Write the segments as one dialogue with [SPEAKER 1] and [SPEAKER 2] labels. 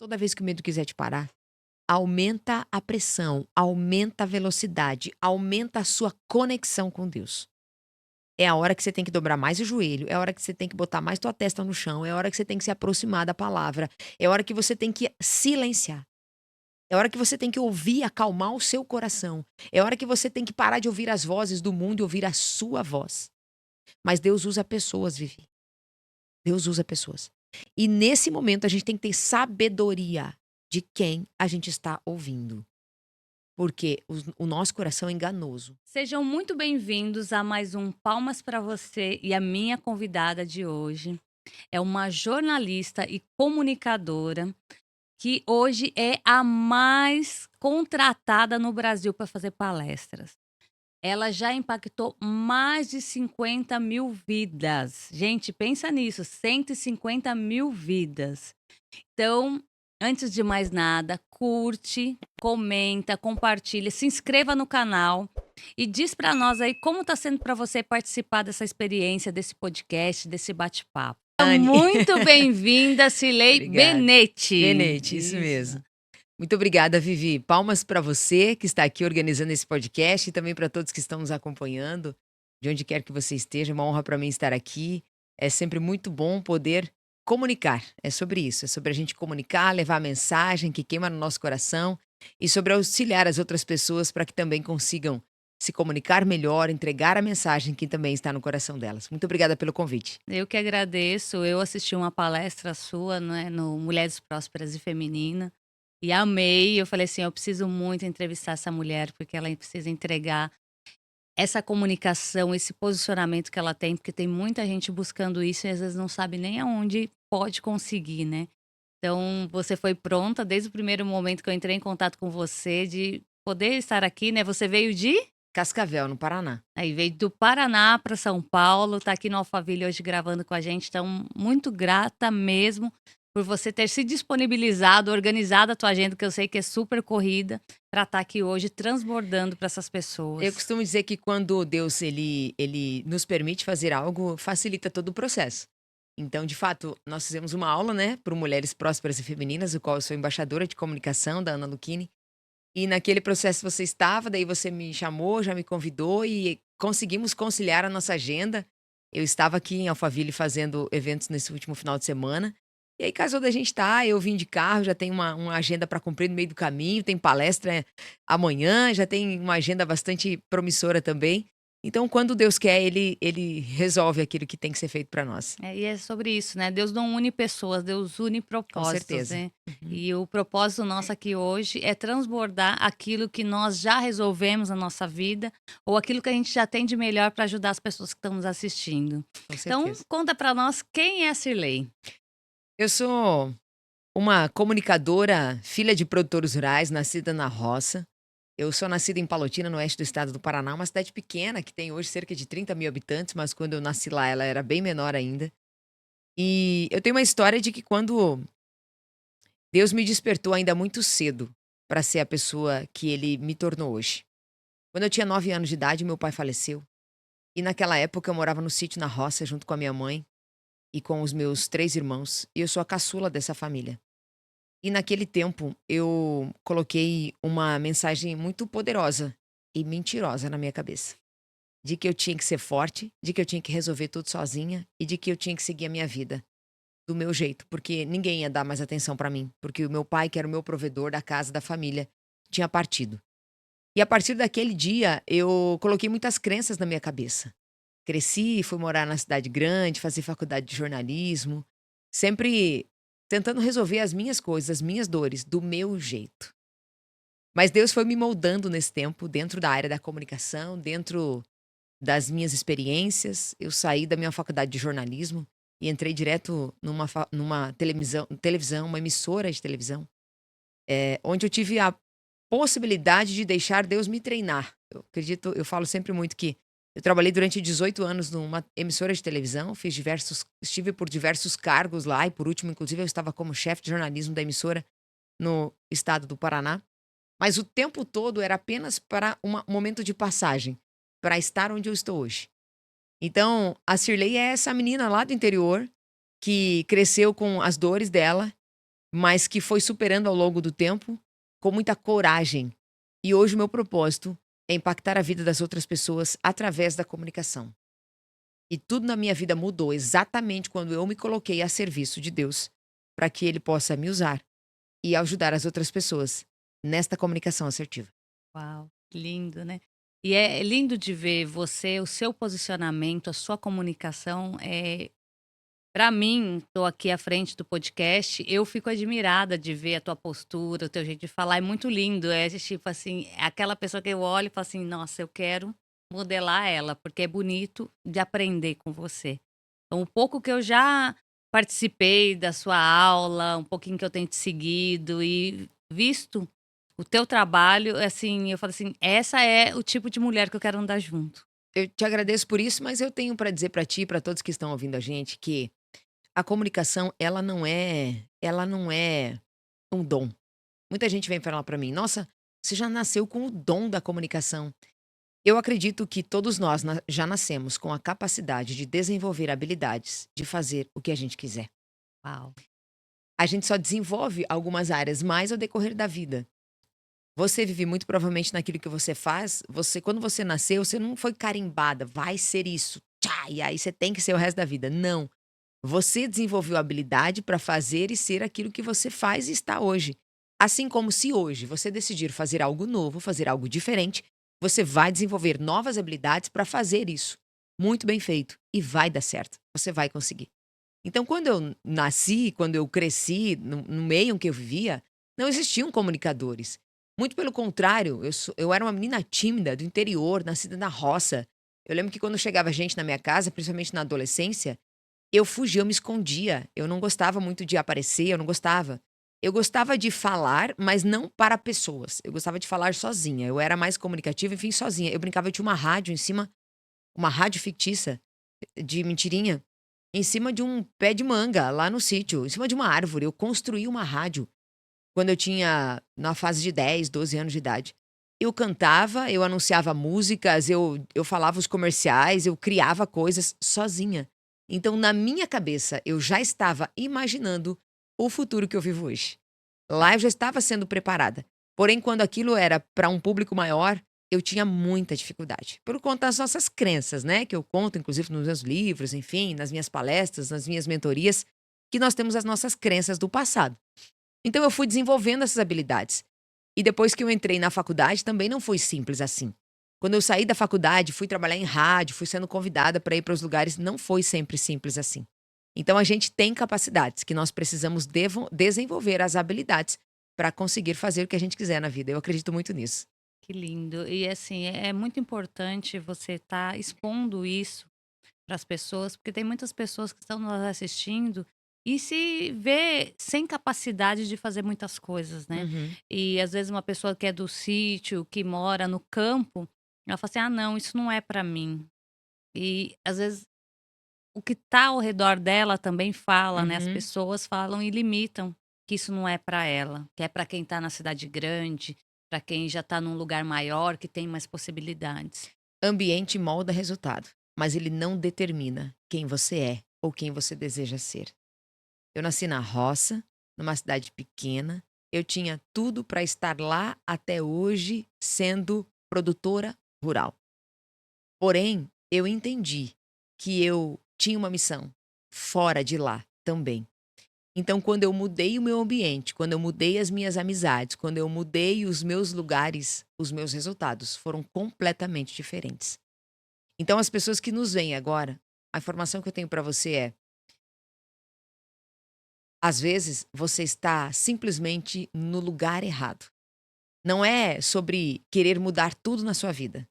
[SPEAKER 1] Toda vez que o medo quiser te parar, aumenta a pressão, aumenta a velocidade, aumenta a sua conexão com Deus. É a hora que você tem que dobrar mais o joelho, é a hora que você tem que botar mais tua testa no chão, é a hora que você tem que se aproximar da palavra, é a hora que você tem que silenciar. É a hora que você tem que ouvir, acalmar o seu coração. É a hora que você tem que parar de ouvir as vozes do mundo e ouvir a sua voz. Mas Deus usa pessoas, Vivi. Deus usa pessoas. E nesse momento a gente tem que ter sabedoria de quem a gente está ouvindo. Porque o nosso coração é enganoso.
[SPEAKER 2] Sejam muito bem-vindos a mais um Palmas para Você, e a minha convidada de hoje é uma jornalista e comunicadora que hoje é a mais contratada no Brasil para fazer palestras. Ela já impactou mais de 50 mil vidas. Gente, pensa nisso, 150 mil vidas. Então, antes de mais nada, curte, comenta, compartilha, se inscreva no canal e diz para nós aí como está sendo para você participar dessa experiência, desse podcast, desse bate-papo.
[SPEAKER 1] Anne.
[SPEAKER 2] Muito bem-vinda, Cilei
[SPEAKER 1] Obrigada.
[SPEAKER 2] Benetti.
[SPEAKER 1] Benete, isso
[SPEAKER 2] Isso.
[SPEAKER 1] mesmo. Muito obrigada, Vivi. Palmas para você que está aqui organizando esse podcast e também para todos que estão nos acompanhando, de onde quer que você esteja. É uma honra para mim estar aqui. É sempre muito bom poder comunicar. É sobre isso. É sobre a gente comunicar, levar a mensagem que queima no nosso coração e sobre auxiliar as outras pessoas para que também consigam se comunicar melhor, entregar a mensagem que também está no coração delas. Muito obrigada pelo convite.
[SPEAKER 2] Eu que agradeço. Eu assisti uma palestra sua, né, no Mulheres Prósperas e Feminina, e amei. Eu falei assim: eu preciso muito entrevistar essa mulher, porque ela precisa entregar essa comunicação, esse posicionamento que ela tem, porque tem muita gente buscando isso e às vezes não sabe nem aonde pode conseguir, né? Então, você foi pronta desde o primeiro momento que eu entrei em contato com você, de poder estar aqui, né? Você veio de
[SPEAKER 1] Cascavel, no Paraná.
[SPEAKER 2] Aí veio do Paraná para São Paulo, tá aqui no Alphaville hoje gravando com a gente, então muito grata mesmo por você ter se disponibilizado, organizado a tua agenda, que eu sei que é super corrida, para estar aqui hoje transbordando para essas
[SPEAKER 1] Eu
[SPEAKER 2] pessoas.
[SPEAKER 1] costumo dizer que quando Deus ele nos permite fazer algo, facilita todo o processo. Então, de fato, nós fizemos uma aula, né, para Mulheres Prósperas e Femininas, o qual eu sou embaixadora de comunicação da Ana Lucchini. E naquele processo você estava, daí você me chamou, já me convidou e conseguimos conciliar a nossa agenda. Eu estava aqui em Alphaville fazendo eventos nesse último final de semana. E aí casou da gente estar, eu vim de carro, já tem uma agenda para cumprir no meio do caminho, tem palestra amanhã, já tem uma agenda bastante promissora também. Então, quando Deus quer, ele resolve aquilo que tem que ser feito para nós.
[SPEAKER 2] É, e é sobre isso, né? Deus não une pessoas, Deus une
[SPEAKER 1] Com
[SPEAKER 2] propósitos,
[SPEAKER 1] certeza.
[SPEAKER 2] né?
[SPEAKER 1] Uhum.
[SPEAKER 2] E o propósito nosso aqui hoje é transbordar aquilo que nós já resolvemos na nossa vida ou aquilo que a gente já tem de melhor para ajudar as pessoas que estão nos assistindo.
[SPEAKER 1] Com
[SPEAKER 2] Então,
[SPEAKER 1] certeza.
[SPEAKER 2] conta para nós quem é a Cirlei.
[SPEAKER 1] Eu sou uma comunicadora, filha de produtores rurais, nascida na roça. Eu sou nascida em Palotina, no oeste do estado do Paraná, uma cidade pequena que tem hoje cerca de 30 mil habitantes, mas quando eu nasci lá ela era bem menor ainda. E eu tenho uma história de que quando Deus me despertou ainda muito cedo para ser a pessoa que ele me tornou hoje. Quando eu tinha 9 anos de idade, meu pai faleceu. E naquela época eu morava no sítio na roça junto com a minha mãe e com os meus 3 irmãos. E eu sou a caçula dessa família. E naquele tempo eu coloquei uma mensagem muito poderosa e mentirosa na minha cabeça. De que eu tinha que ser forte, de que eu tinha que resolver tudo sozinha e de que eu tinha que seguir a minha vida do meu jeito, porque ninguém ia dar mais atenção pra mim, porque o meu pai, que era o meu provedor da casa, da família, tinha partido. E a partir daquele dia eu coloquei muitas crenças na minha cabeça. Cresci, fui morar na cidade grande, fazer faculdade de jornalismo, sempre tentando resolver as minhas coisas, as minhas dores, do meu jeito. Mas Deus foi me moldando nesse tempo, dentro da área da comunicação, dentro das minhas experiências. Eu saí da minha faculdade de jornalismo e entrei direto numa televisão, uma emissora de televisão, onde eu tive a possibilidade de deixar Deus me treinar. Eu acredito, eu falo sempre muito que eu trabalhei durante 18 anos numa emissora de televisão, estive por diversos cargos lá e por último, inclusive, eu estava como chefe de jornalismo da emissora no estado do Paraná. Mas o tempo todo era apenas para um momento de passagem, para estar onde eu estou hoje. Então, a Cirlei é essa menina lá do interior, que cresceu com as dores dela mas que foi superando ao longo do tempo com muita coragem. E hoje o meu propósito é impactar a vida das outras pessoas através da comunicação. E tudo na minha vida mudou exatamente quando eu me coloquei a serviço de Deus, para que Ele possa me usar e ajudar as outras pessoas nesta comunicação assertiva.
[SPEAKER 2] Uau, lindo, né? E é lindo de ver você, o seu posicionamento, a sua comunicação. Para mim, estou aqui à frente do podcast, eu fico admirada de ver a tua postura, o teu jeito de falar, é muito lindo. É tipo assim, é aquela pessoa que eu olho e falo assim, nossa, eu quero modelar ela, porque é bonito de aprender com você. Então, um pouco que eu já participei da sua aula, um pouquinho que eu tenho te seguido e visto o teu trabalho, assim, eu falo assim, essa é o tipo de mulher que eu quero andar junto.
[SPEAKER 1] Eu te agradeço por isso, mas eu tenho para dizer para ti e para todos que estão ouvindo a gente que a comunicação ela não é um dom. Muita gente vem falar para mim: "Nossa, você já nasceu com o dom da comunicação". Eu acredito que todos nós já nascemos com a capacidade de desenvolver habilidades de fazer o que a gente quiser.
[SPEAKER 2] Uau.
[SPEAKER 1] A gente só desenvolve algumas áreas mais ao decorrer da vida. Você vive muito provavelmente naquilo que você faz. Quando você nasceu, você não foi carimbada, vai ser isso, tchá, e aí você tem que ser o resto da vida. Não. Você desenvolveu a habilidade para fazer e ser aquilo que você faz e está hoje. Assim como se hoje você decidir fazer algo novo, fazer algo diferente, você vai desenvolver novas habilidades para fazer isso. Muito bem feito. E vai dar certo. Você vai conseguir. Então, quando eu nasci, quando eu cresci, no meio em que eu vivia, não existiam comunicadores. Muito pelo contrário, eu era uma menina tímida do interior, nascida na roça. Eu lembro que quando chegava gente na minha casa, principalmente na adolescência, eu fugia, eu me escondia. Eu não gostava muito de aparecer, eu não gostava. Eu gostava de falar, mas não para pessoas. Eu gostava de falar sozinha. Eu era mais comunicativa, enfim, sozinha. Eu brincava, eu tinha uma rádio em cima, uma rádio fictícia, de mentirinha, em cima de um pé de manga, lá no sítio, em cima de uma árvore. Eu construí uma rádio quando eu tinha na fase de 10, 12 anos de idade. Eu cantava, eu anunciava músicas, eu falava os comerciais, eu criava coisas sozinha. Então, na minha cabeça, eu já estava imaginando o futuro que eu vivo hoje. Lá eu já estava sendo preparada. Porém, quando aquilo era para um público maior, eu tinha muita dificuldade. Por conta das nossas crenças, né? Que eu conto, inclusive, nos meus livros, enfim, nas minhas palestras, nas minhas mentorias, que nós temos as nossas crenças do passado. Então eu fui desenvolvendo essas habilidades. E depois que eu entrei na faculdade, também não foi simples assim. Quando eu saí da faculdade, fui trabalhar em rádio, fui sendo convidada para ir para os lugares, não foi sempre simples assim. Então a gente tem capacidades que nós precisamos desenvolver as habilidades para conseguir fazer o que a gente quiser na vida. Eu acredito muito nisso.
[SPEAKER 2] Que lindo. E assim, é muito importante você estar expondo isso para as pessoas, porque tem muitas pessoas que estão nos assistindo e se vê sem capacidade de fazer muitas coisas, né?
[SPEAKER 1] Uhum,
[SPEAKER 2] E às vezes uma pessoa que é do sítio, que mora no campo, ela fala assim: "Ah, não, isso não é para mim". E às vezes o que está ao redor dela também fala, né? As
[SPEAKER 1] uhum.
[SPEAKER 2] pessoas falam e limitam que isso não é para ela, que é para quem está na cidade grande, para quem já está num lugar maior, que tem mais possibilidades.
[SPEAKER 1] Ambiente molda resultado, mas ele não determina quem você é ou quem você deseja ser. Eu nasci na roça, numa cidade pequena. Eu tinha tudo para estar lá até hoje sendo produtora rural. Porém, eu entendi que eu tinha uma missão fora de lá também. Então, quando eu mudei o meu ambiente, quando eu mudei as minhas amizades, quando eu mudei os meus lugares, os meus resultados foram completamente diferentes. Então, as pessoas que nos veem agora, a informação que eu tenho para você é: às vezes você está simplesmente no lugar errado. Não é sobre querer mudar tudo na sua vida.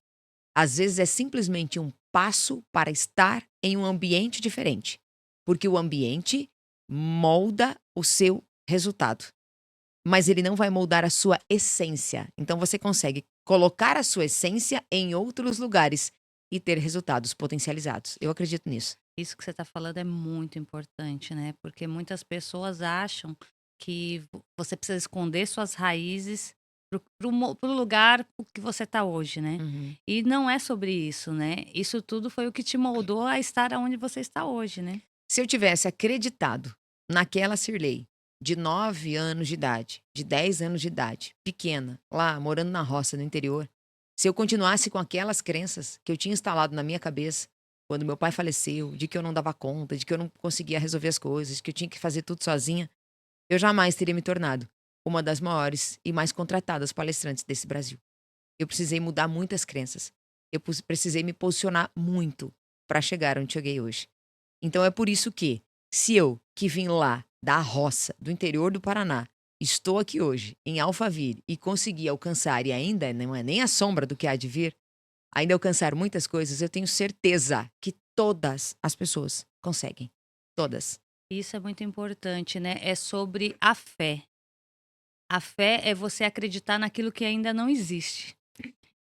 [SPEAKER 1] Às vezes é simplesmente um passo para estar em um ambiente diferente, porque o ambiente molda o seu resultado, mas ele não vai moldar a sua essência. Então você consegue colocar a sua essência em outros lugares e ter resultados potencializados. Eu acredito nisso.
[SPEAKER 2] Isso que você está falando é muito importante, né? Porque muitas pessoas acham que você precisa esconder suas raízes pro lugar que você está hoje, né?
[SPEAKER 1] Uhum.
[SPEAKER 2] E não é sobre isso, né? Isso tudo foi o que te moldou a estar onde você está hoje, né?
[SPEAKER 1] Se eu tivesse acreditado naquela Cirlei, de 9 anos de idade, de 10 anos de idade, pequena, lá morando na roça, no interior, se eu continuasse com aquelas crenças que eu tinha instalado na minha cabeça quando meu pai faleceu, de que eu não dava conta, de que eu não conseguia resolver as coisas, de que eu tinha que fazer tudo sozinha, eu jamais teria me tornado uma das maiores e mais contratadas palestrantes desse Brasil. Eu precisei mudar muitas crenças. Precisei me posicionar muito para chegar onde cheguei hoje. Então é por isso que, se eu, que vim lá da roça, do interior do Paraná, estou aqui hoje, em Alphaville, e consegui alcançar, e ainda não é nem a sombra do que há de vir, ainda alcançar muitas coisas, eu tenho certeza que todas as pessoas conseguem. Todas.
[SPEAKER 2] Isso é muito importante, né? É sobre a fé. A fé é você acreditar naquilo que ainda não existe.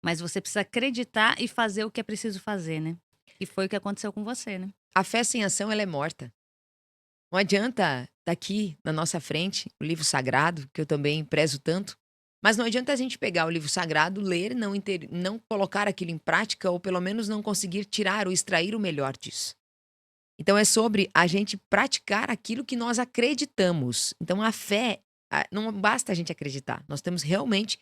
[SPEAKER 2] Mas você precisa acreditar e fazer o que é preciso fazer, né? E foi o que aconteceu com você, né?
[SPEAKER 1] A fé sem ação, ela é morta. Não adianta tá aqui na nossa frente o livro sagrado, que eu também prezo tanto, mas não adianta a gente pegar o livro sagrado, ler, não colocar aquilo em prática ou pelo menos não conseguir tirar ou extrair o melhor disso. Então é sobre a gente praticar aquilo que nós acreditamos. Então a fé, não basta a gente acreditar, nós temos realmente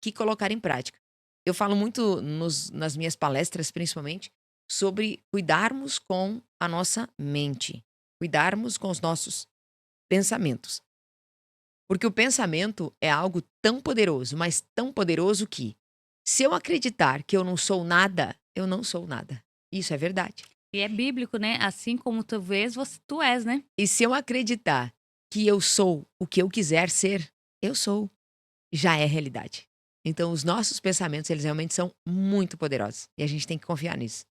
[SPEAKER 1] que colocar em prática. Eu falo muito nas minhas palestras, principalmente, sobre cuidarmos com a nossa mente, cuidarmos com os nossos pensamentos. Porque o pensamento é algo tão poderoso, mas tão poderoso que, se eu acreditar que eu não sou nada, eu não sou nada. Isso é verdade.
[SPEAKER 2] E é bíblico, né? Assim como tu vês, tu és, né?
[SPEAKER 1] E se eu acreditar que eu sou o que eu quiser ser, eu sou. Já é realidade. Então, os nossos pensamentos, eles realmente são muito poderosos. E a gente tem que confiar nisso.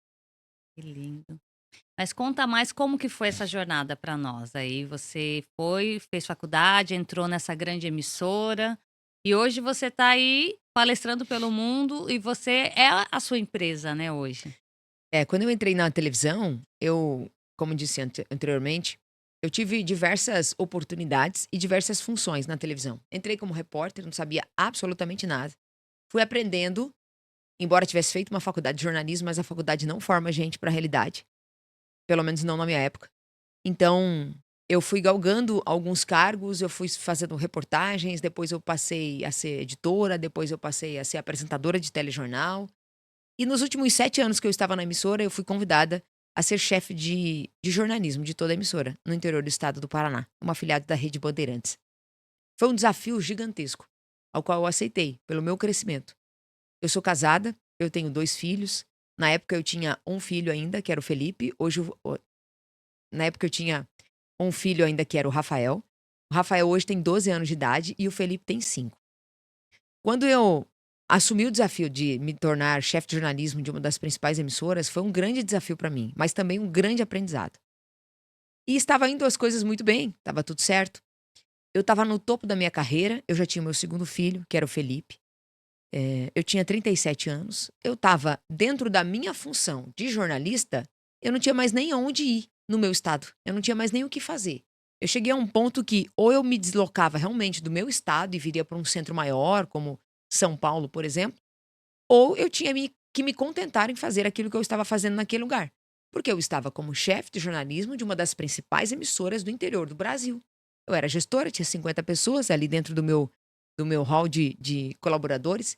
[SPEAKER 2] Que lindo. Mas conta mais como que foi essa jornada para nós. Aí você foi, fez faculdade, entrou nessa grande emissora e hoje você está aí palestrando pelo mundo e você é a sua empresa, né, hoje.
[SPEAKER 1] Quando eu entrei na televisão, eu, como disse anteriormente, eu tive diversas oportunidades e diversas funções na televisão. Entrei como repórter, não sabia absolutamente nada. Fui aprendendo, embora tivesse feito uma faculdade de jornalismo, mas a faculdade não forma gente para a realidade. Pelo menos não na minha época. Então, eu fui galgando alguns cargos, eu fui fazendo reportagens, depois eu passei a ser editora, depois eu passei a ser apresentadora de telejornal. E nos últimos 7 anos que eu estava na emissora, eu fui convidada a ser chefe de jornalismo de toda a emissora, no interior do estado do Paraná, uma afiliada da Rede Bandeirantes. Foi um desafio gigantesco, ao qual eu aceitei, pelo meu crescimento. Eu sou casada, eu tenho 2 filhos. Na época eu tinha um filho ainda, que era o Felipe. Na época eu tinha um filho ainda, que era o Rafael. O Rafael hoje tem 12 anos de idade e o Felipe tem 5. Quando eu assumi o desafio de me tornar chefe de jornalismo de uma das principais emissoras, foi um grande desafio para mim, mas também um grande aprendizado. E estava indo as coisas muito bem, estava tudo certo. Eu estava no topo da minha carreira, eu já tinha o meu segundo filho, que era o Felipe. Eu tinha 37 anos, eu estava dentro da minha função de jornalista, eu não tinha mais nem onde ir no meu estado, eu não tinha mais nem o que fazer. Eu cheguei a um ponto que ou eu me deslocava realmente do meu estado e viria para um centro maior, como São Paulo, por exemplo, ou eu tinha que me contentar em fazer aquilo que eu estava fazendo naquele lugar. Porque eu estava como chefe de jornalismo de uma das principais emissoras do interior do Brasil. Eu era gestora, tinha 50 pessoas ali dentro do meu hall de colaboradores,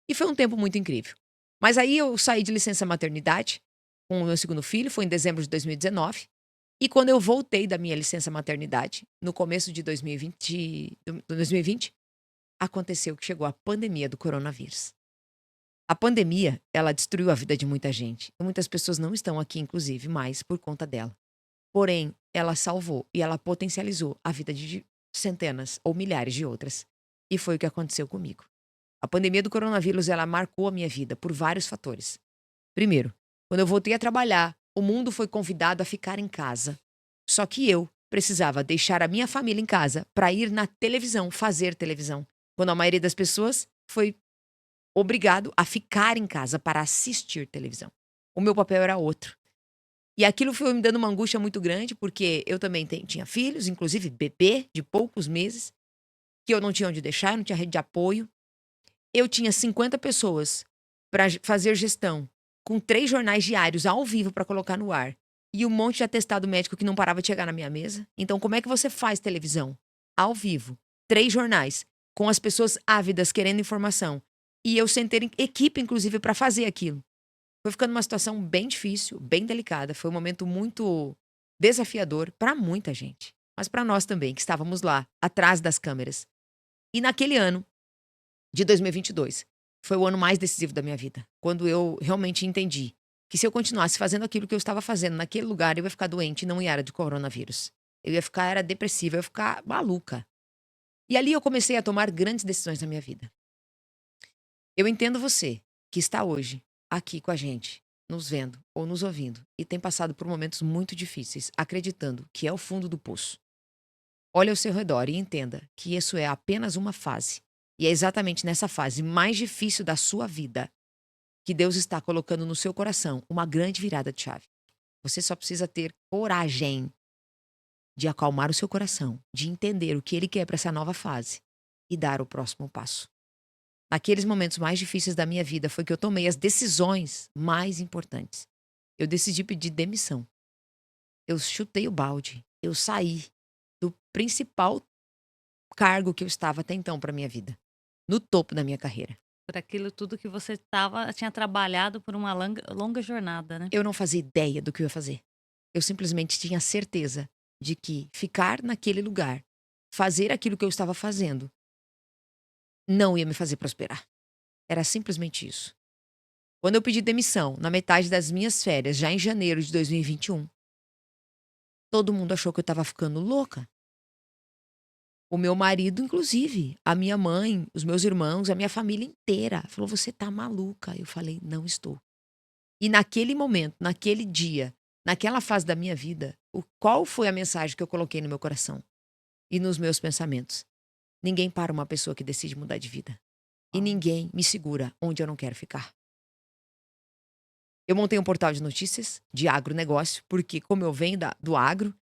[SPEAKER 1] e foi um tempo muito incrível. Mas aí eu saí de licença maternidade com o meu segundo filho, foi em dezembro de 2019, e quando eu voltei da minha licença maternidade, no começo de 2020, aconteceu que chegou a pandemia do coronavírus. A pandemia, ela destruiu a vida de muita gente. E muitas pessoas não estão aqui, inclusive, mais por conta dela. Porém, ela salvou e ela potencializou a vida de centenas ou milhares de outras. E foi o que aconteceu comigo. A pandemia do coronavírus, ela marcou a minha vida por vários fatores. Primeiro, quando eu voltei a trabalhar, o mundo foi convidado a ficar em casa. Só que eu precisava deixar a minha família em casa para ir na televisão, fazer televisão. Quando a maioria das pessoas foi obrigado a ficar em casa para assistir televisão. O meu papel era outro. E aquilo foi me dando uma angústia muito grande, porque eu também tinha filhos, inclusive bebê de poucos meses, que eu não tinha onde deixar, eu não tinha rede de apoio. Eu tinha 50 pessoas para fazer gestão, com 3 jornais diários ao vivo para colocar no ar, e um monte de atestado médico que não parava de chegar na minha mesa. Então, como é que você faz televisão? ao vivo, 3 jornais, com as pessoas ávidas querendo informação, e eu sem ter equipe, inclusive, para fazer aquilo. Foi ficando uma situação bem difícil, bem delicada, foi um momento muito desafiador para muita gente, mas para nós também, que estávamos lá, atrás das câmeras. E naquele ano de 2022, foi o ano mais decisivo da minha vida, quando eu realmente entendi que se eu continuasse fazendo aquilo que eu estava fazendo naquele lugar, eu ia ficar doente e não era de coronavírus. Eu ia ficar, era depressiva, eu ia ficar maluca. E ali eu comecei a tomar grandes decisões na minha vida. Eu entendo você, que está hoje aqui com a gente, nos vendo ou nos ouvindo, e tem passado por momentos muito difíceis, acreditando que é o fundo do poço. Olhe ao seu redor e entenda que isso é apenas uma fase. E é exatamente nessa fase mais difícil da sua vida que Deus está colocando no seu coração uma grande virada de chave. Você só precisa ter coragem de acalmar o seu coração, de entender o que Ele quer para essa nova fase e dar o próximo passo. Naqueles momentos mais difíceis da minha vida foi que eu tomei as decisões mais importantes. Eu decidi pedir demissão. Eu chutei o balde. Eu saí do principal cargo que eu estava até então para minha vida, no topo da minha carreira.
[SPEAKER 2] Por aquilo tudo que você tinha trabalhado por uma longa jornada, né?
[SPEAKER 1] Eu não fazia ideia do que eu ia fazer. Eu simplesmente tinha certeza de que ficar naquele lugar, fazer aquilo que eu estava fazendo, não ia me fazer prosperar. Era simplesmente isso. Quando eu pedi demissão, na metade das minhas férias, já em janeiro de 2021, todo mundo achou que eu estava ficando louca. O meu marido, inclusive, a minha mãe, os meus irmãos, a minha família inteira falou: "Você tá maluca?" Eu falei: "Não estou." E naquele momento, naquele dia, naquela fase da minha vida, qual foi a mensagem que eu coloquei no meu coração e nos meus pensamentos? Ninguém para uma pessoa que decide mudar de vida. E
[SPEAKER 2] Uau.
[SPEAKER 1] ninguém me segura onde eu não quero ficar. Eu montei um portal de notícias de agronegócio, porque como eu venho do agro,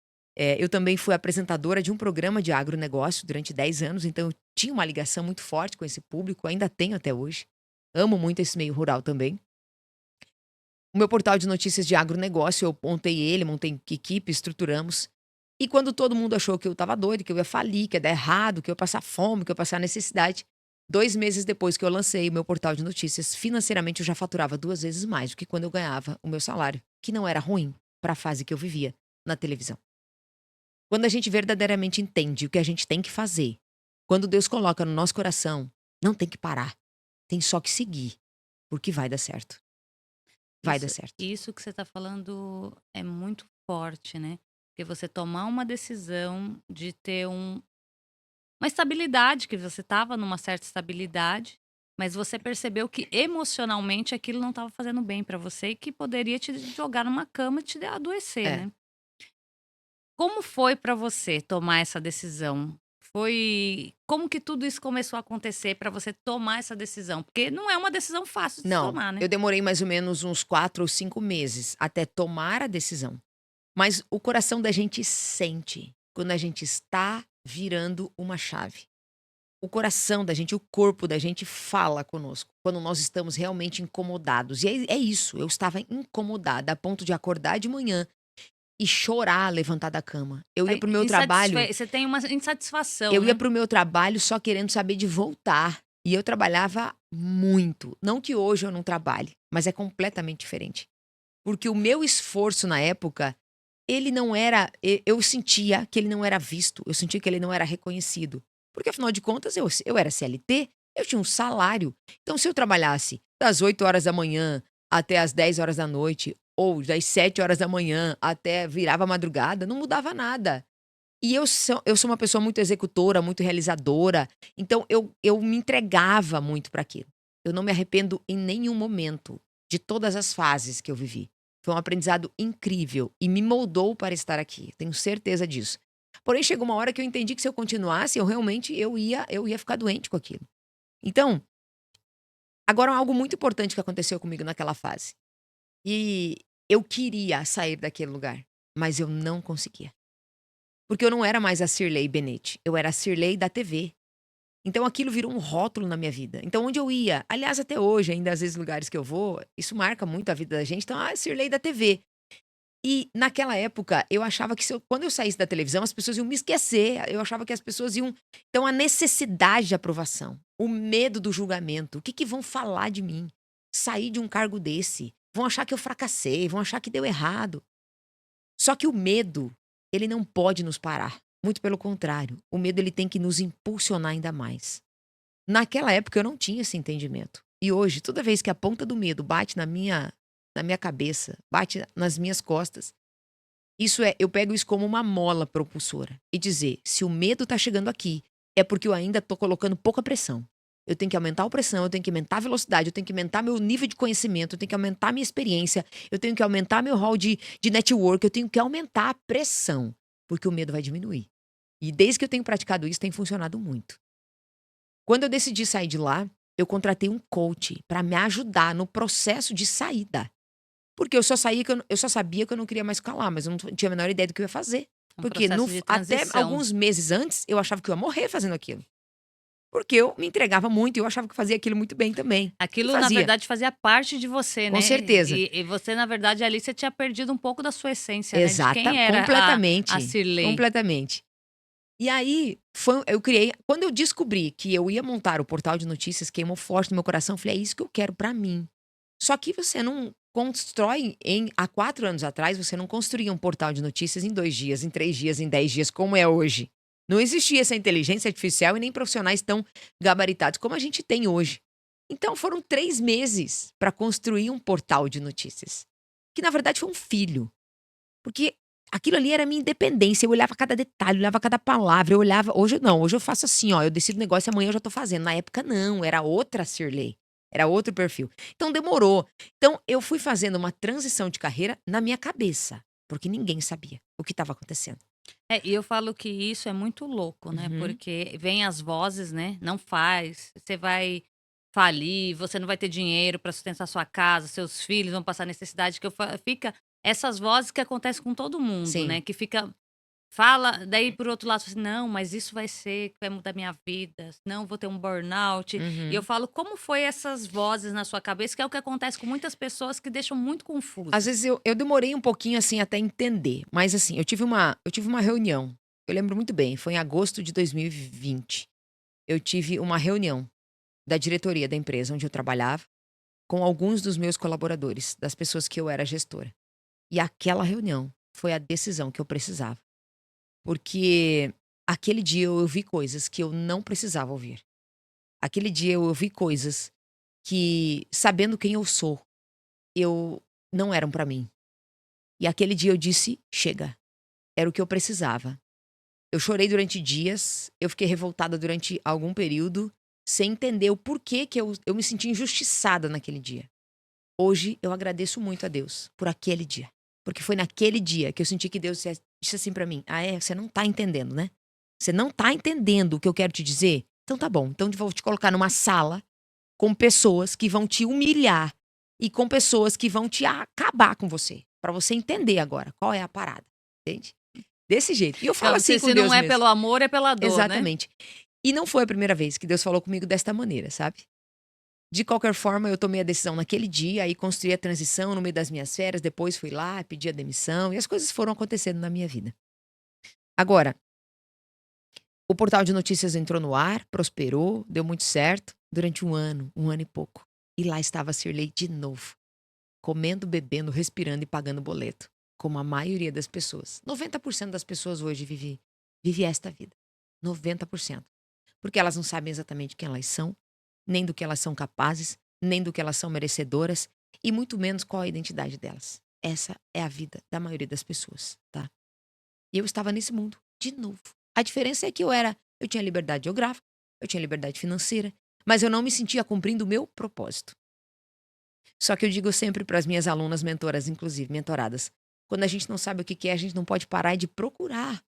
[SPEAKER 1] eu também fui apresentadora de um programa de agronegócio durante 10 anos, então eu tinha uma ligação muito forte com esse público, ainda tenho até hoje. Amo muito esse meio rural também. O meu portal de notícias de agronegócio, eu montei ele, montei equipe, estruturamos. E quando todo mundo achou que eu estava doida, que eu ia falir, que ia dar errado, que eu ia passar fome, que eu ia passar necessidade, 2 meses depois que eu lancei o meu portal de notícias, financeiramente eu já faturava 2 vezes mais do que quando eu ganhava o meu salário, que não era ruim para a fase que eu vivia na televisão. Quando a gente verdadeiramente entende o que a gente tem que fazer, quando Deus coloca no nosso coração, não tem que parar, tem só que seguir, porque vai dar certo. Vai dar
[SPEAKER 2] Isso,
[SPEAKER 1] certo.
[SPEAKER 2] isso que você está falando é muito forte, né? Porque você tomar uma decisão de ter uma estabilidade, que você estava numa certa estabilidade, mas você percebeu que emocionalmente aquilo não estava fazendo bem para você e que poderia te jogar numa cama e te adoecer,
[SPEAKER 1] É.
[SPEAKER 2] né? Como foi para você tomar essa decisão? Como que tudo isso começou a acontecer para você tomar essa decisão? Porque não é uma decisão fácil de se
[SPEAKER 1] Não,
[SPEAKER 2] tomar, né?
[SPEAKER 1] eu demorei mais ou menos uns 4 ou 5 meses até tomar a decisão. Mas o coração da gente sente quando a gente está virando uma chave. O coração da gente, o corpo da gente fala conosco quando nós estamos realmente incomodados. E é isso, eu estava incomodada a ponto de acordar de manhã e chorar, levantar da cama.
[SPEAKER 2] Aí, você tem uma insatisfação,
[SPEAKER 1] Eu ia
[SPEAKER 2] né?
[SPEAKER 1] para o meu trabalho só querendo saber de voltar. E eu trabalhava muito. Não que hoje eu não trabalhe, mas é completamente diferente. Porque o meu esforço na época, ele não era. Eu sentia que ele não era visto, eu sentia que ele não era reconhecido. Porque afinal de contas, eu era CLT, eu tinha um salário. Então, se eu trabalhasse das 8 horas da manhã até as 10 horas da noite, ou das 7 horas da manhã até virava madrugada, não mudava nada. E eu sou uma pessoa muito executora, muito realizadora, então eu me entregava muito para aquilo. Eu não me arrependo em nenhum momento de todas as fases que eu vivi. Foi um aprendizado incrível e me moldou para estar aqui, tenho certeza disso. Porém, chegou uma hora que eu entendi que se eu continuasse, eu ia ficar doente com aquilo. Então, agora algo muito importante que aconteceu comigo naquela fase. E eu queria sair daquele lugar, mas eu não conseguia. Porque eu não era mais a Cirlei Bennett, eu era a Cirlei da TV. Então aquilo virou um rótulo na minha vida. Então onde eu ia, aliás até hoje, ainda às vezes lugares que eu vou, isso marca muito a vida da gente, então, Cirlei da TV. E naquela época, eu achava que quando eu saísse da televisão, as pessoas iam me esquecer. Eu achava que as pessoas iam. Então, a necessidade de aprovação, o medo do julgamento, o que, que vão falar de mim? Sair de um cargo desse, vão achar que eu fracassei, vão achar que deu errado. Só que o medo, ele não pode nos parar. Muito pelo contrário, o medo ele tem que nos impulsionar ainda mais. Naquela época eu não tinha esse entendimento. E hoje, toda vez que a ponta do medo bate na minha cabeça, bate nas minhas costas, eu pego isso como uma mola propulsora e dizer, se o medo tá chegando aqui, é porque eu ainda tô colocando pouca pressão. Eu tenho que aumentar a pressão, eu tenho que aumentar a velocidade, eu tenho que aumentar meu nível de conhecimento, eu tenho que aumentar a minha experiência, eu tenho que aumentar meu hall de network, eu tenho que aumentar a pressão, porque o medo vai diminuir. E desde que eu tenho praticado isso, tem funcionado muito. Quando eu decidi sair de lá, eu contratei um coach para me ajudar no processo de saída. Porque eu só saí que eu só sabia que eu não queria mais ficar lá, mas eu não tinha a menor ideia do que eu ia fazer.
[SPEAKER 2] Um
[SPEAKER 1] Porque
[SPEAKER 2] processo de
[SPEAKER 1] até
[SPEAKER 2] transição.
[SPEAKER 1] alguns meses antes, eu achava que eu ia morrer fazendo aquilo. Porque eu me entregava muito e eu achava que fazia aquilo muito bem também. E
[SPEAKER 2] Aquilo, na
[SPEAKER 1] fazia,
[SPEAKER 2] verdade, fazia parte de você,
[SPEAKER 1] com
[SPEAKER 2] né?
[SPEAKER 1] certeza.
[SPEAKER 2] E você, na verdade, ali você tinha perdido um pouco da sua essência, né? De
[SPEAKER 1] Exata,
[SPEAKER 2] quem era a
[SPEAKER 1] completamente.
[SPEAKER 2] Cirlei.
[SPEAKER 1] Completamente. E aí, quando eu descobri que eu ia montar o portal de notícias, queimou forte no meu coração, eu falei, é isso que eu quero pra mim. Só que você não constrói, há 4 anos atrás, você não construía um portal de notícias em 2 dias, em 3 dias, em 10 dias, como é hoje. Não existia essa inteligência artificial e nem profissionais tão gabaritados como a gente tem hoje. Então foram 3 meses para construir um portal de notícias, que na verdade foi um filho. Porque aquilo ali era a minha independência, eu olhava cada detalhe, eu olhava cada palavra, eu olhava hoje não, hoje eu faço assim, ó, eu decido o negócio e amanhã eu já tô fazendo. Na época não, era outra Cirlei, era outro perfil. Então demorou. Então eu fui fazendo uma transição de carreira na minha cabeça, porque ninguém sabia o que estava acontecendo.
[SPEAKER 2] É, e eu falo que isso é muito louco, né?
[SPEAKER 1] Uhum.
[SPEAKER 2] Porque vem as vozes, né? Não faz, você vai falir, você não vai ter dinheiro para sustentar sua casa, seus filhos vão passar necessidade, fica essas vozes que acontecem com todo mundo,
[SPEAKER 1] Sim.
[SPEAKER 2] né? Que fica fala, daí por outro lado, assim, não, mas isso vai ser, vai mudar minha vida, não vou ter um burnout. E eu
[SPEAKER 1] Uhum.
[SPEAKER 2] falo, como foi essas vozes na sua cabeça, que é o que acontece com muitas pessoas que deixam muito
[SPEAKER 1] Às
[SPEAKER 2] confusas.
[SPEAKER 1] vezes eu demorei um pouquinho, assim, até entender, mas assim, eu tive uma reunião, eu lembro muito bem, foi em agosto de 2020. Eu tive uma reunião da diretoria da empresa onde eu trabalhava, com alguns dos meus colaboradores, das pessoas que eu era gestora. E aquela reunião foi a decisão que eu precisava, porque aquele dia eu ouvi coisas que eu não precisava ouvir. Aquele dia eu ouvi coisas que, sabendo quem eu sou, eu não eram pra mim. E aquele dia eu disse: "Chega". Era o que eu precisava. Eu chorei durante dias, eu fiquei revoltada durante algum período, sem entender o porquê que eu me senti injustiçada naquele dia. Hoje eu agradeço muito a Deus por aquele dia, porque foi naquele dia que eu senti que Deus disse assim pra mim: "Ah é? Você não tá entendendo, né? Você não tá entendendo o que eu quero te dizer? Então tá bom, então eu vou te colocar numa sala com pessoas que vão te humilhar e com pessoas que vão te acabar com você, pra você entender agora qual é a parada", entende? Desse jeito. E eu falo
[SPEAKER 2] Então,
[SPEAKER 1] assim com
[SPEAKER 2] se não
[SPEAKER 1] Deus
[SPEAKER 2] é
[SPEAKER 1] mesmo.
[SPEAKER 2] pelo amor, é pela dor, né?
[SPEAKER 1] Exatamente. E não foi a primeira vez que Deus falou comigo desta maneira, sabe? De qualquer forma, eu tomei a decisão naquele dia, aí construí a transição no meio das minhas férias, depois fui lá, pedi a demissão e as coisas foram acontecendo na minha vida. Agora, o portal de notícias entrou no ar, prosperou, deu muito certo durante um ano e pouco. E lá estava a Cirlei de novo, comendo, bebendo, respirando e pagando boleto, como a maioria das pessoas. 90% das pessoas hoje vive esta vida. 90%. Porque elas não sabem exatamente quem elas são, nem do que elas são capazes, nem do que elas são merecedoras, e muito menos qual a identidade delas. Essa é a vida da maioria das pessoas, tá? E eu estava nesse mundo, de novo. A diferença é que eu tinha liberdade geográfica, eu tinha liberdade financeira, mas eu não me sentia cumprindo o meu propósito. Só que eu digo sempre para as minhas alunas mentoras, inclusive, mentoradas, quando a gente não sabe o que quer, a gente não pode parar de procurar.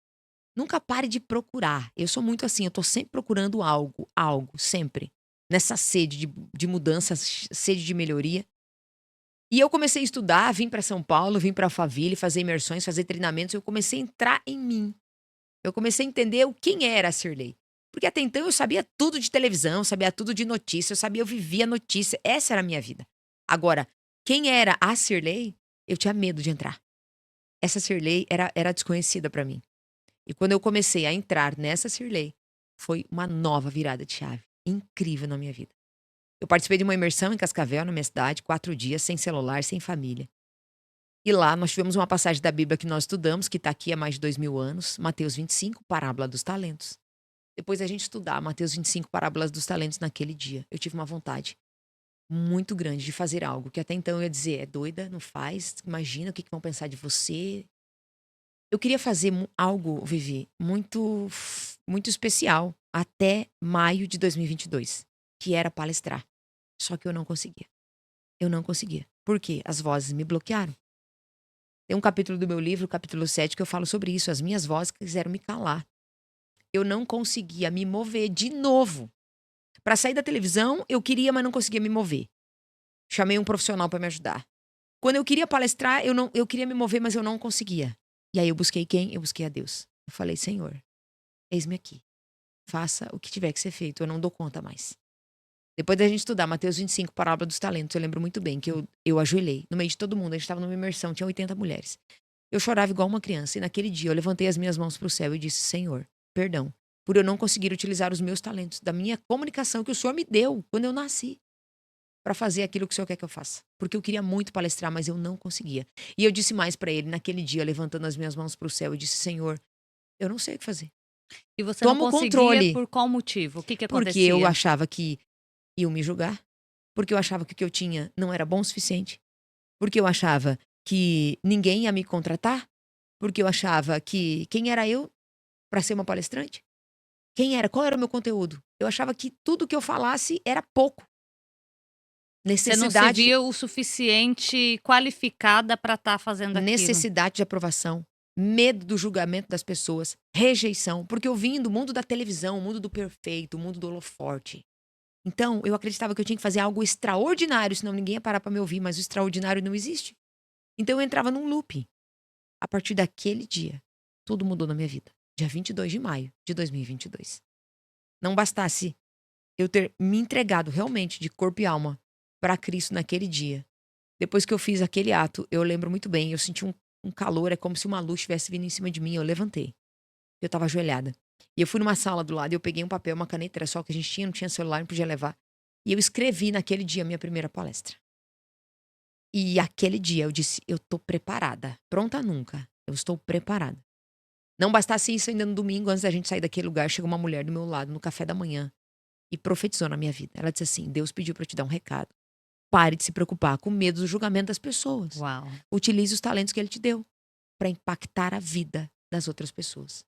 [SPEAKER 1] Nunca pare de procurar. Eu sou muito assim, eu tô sempre procurando algo, sempre. Nessa sede de mudança, sede de melhoria. E eu comecei a estudar, vim para São Paulo, vim para Alphaville, fazer imersões, fazer treinamentos, eu comecei a entrar em mim. Eu comecei a entender quem era a Cirlei. Porque até então eu sabia tudo de televisão, sabia tudo de notícia, eu vivia notícia, essa era a minha vida. Agora, quem era a Cirlei, eu tinha medo de entrar. Essa Shirley era desconhecida para mim. E quando eu comecei a entrar nessa Shirley, foi uma nova virada de chave, incrível na minha vida. Eu participei de uma imersão em Cascavel, na minha cidade, 4 dias, sem celular, sem família. E lá nós tivemos uma passagem da Bíblia que nós estudamos, que está aqui há mais de 2000 anos, Mateus 25, parábola dos talentos. Depois da gente estudar Mateus 25, parábolas dos talentos naquele dia, eu tive uma vontade muito grande de fazer algo que até então eu ia dizer, é doida, não faz, imagina o que vão pensar de você. Eu queria fazer algo, Vivi, muito especial até maio de 2022, que era palestrar. Só que eu não conseguia. Eu não conseguia. Por quê? As vozes me bloquearam. Tem um capítulo do meu livro, o capítulo 7, que eu falo sobre isso. As minhas vozes quiseram me calar. Eu não conseguia me mover de novo. Para sair da televisão, eu queria, mas não conseguia me mover. Chamei um profissional para me ajudar. Quando eu queria palestrar, eu queria me mover, mas eu não conseguia. E aí eu busquei quem? Eu busquei a Deus. Eu falei, Senhor, eis-me aqui. Faça o que tiver que ser feito, eu não dou conta mais. Depois da gente estudar Mateus 25, parábola dos talentos, eu lembro muito bem que eu ajoelhei no meio de todo mundo. A gente estava numa imersão, tinha 80 mulheres. Eu chorava igual uma criança. E naquele dia eu levantei as minhas mãos para o céu e disse, Senhor, perdão, por eu não conseguir utilizar os meus talentos, da minha comunicação que o Senhor me deu quando eu nasci, para fazer aquilo que o Senhor quer que eu faça. Porque eu queria muito palestrar, mas eu não conseguia. E eu disse mais para ele, naquele dia, levantando as minhas mãos para o céu, eu disse, Senhor, eu não sei o que fazer.
[SPEAKER 2] E você não
[SPEAKER 1] Toma o
[SPEAKER 2] conseguia
[SPEAKER 1] controle.
[SPEAKER 2] por qual motivo? O que
[SPEAKER 1] Porque eu
[SPEAKER 2] acontecia?
[SPEAKER 1] achava que iam me julgar. Porque eu achava que o que eu tinha não era bom o suficiente. Porque eu achava que ninguém ia me contratar. Porque eu achava que quem era eu para ser uma palestrante? Quem era? Qual era o meu conteúdo? Eu achava que tudo que eu falasse era pouco.
[SPEAKER 2] Você não se
[SPEAKER 1] Necessidade,
[SPEAKER 2] via o suficiente qualificada para estar fazendo aquilo.
[SPEAKER 1] necessidade de aprovação, medo do julgamento das pessoas, rejeição, porque eu vim do mundo da televisão, o mundo do perfeito, o mundo do holoforte. Então, eu acreditava que eu tinha que fazer algo extraordinário, senão ninguém ia parar para me ouvir, mas o extraordinário não existe. Então eu entrava num loop. A partir daquele dia, tudo mudou na minha vida. Dia 22 de maio de 2022. Não bastasse eu ter me entregado realmente de corpo e alma para Cristo naquele dia. Depois que eu fiz aquele ato, eu lembro muito bem, eu senti um calor, é como se uma luz tivesse vindo em cima de mim, eu levantei. Eu estava ajoelhada. E eu fui numa sala do lado e eu peguei um papel, uma caneta, era só o que a gente tinha, não tinha celular, não podia levar. E eu escrevi naquele dia a minha primeira palestra. E aquele dia eu disse: eu tô preparada. Pronta nunca. Eu estou preparada. Não bastasse isso, ainda no domingo, antes da gente sair daquele lugar, chegou uma mulher do meu lado no café da manhã e profetizou na minha vida. Ela disse assim: Deus pediu para eu te dar um recado. Pare de se preocupar com medo do julgamento das pessoas.
[SPEAKER 2] Uau.
[SPEAKER 1] Utilize os talentos que ele te deu para impactar a vida das outras pessoas.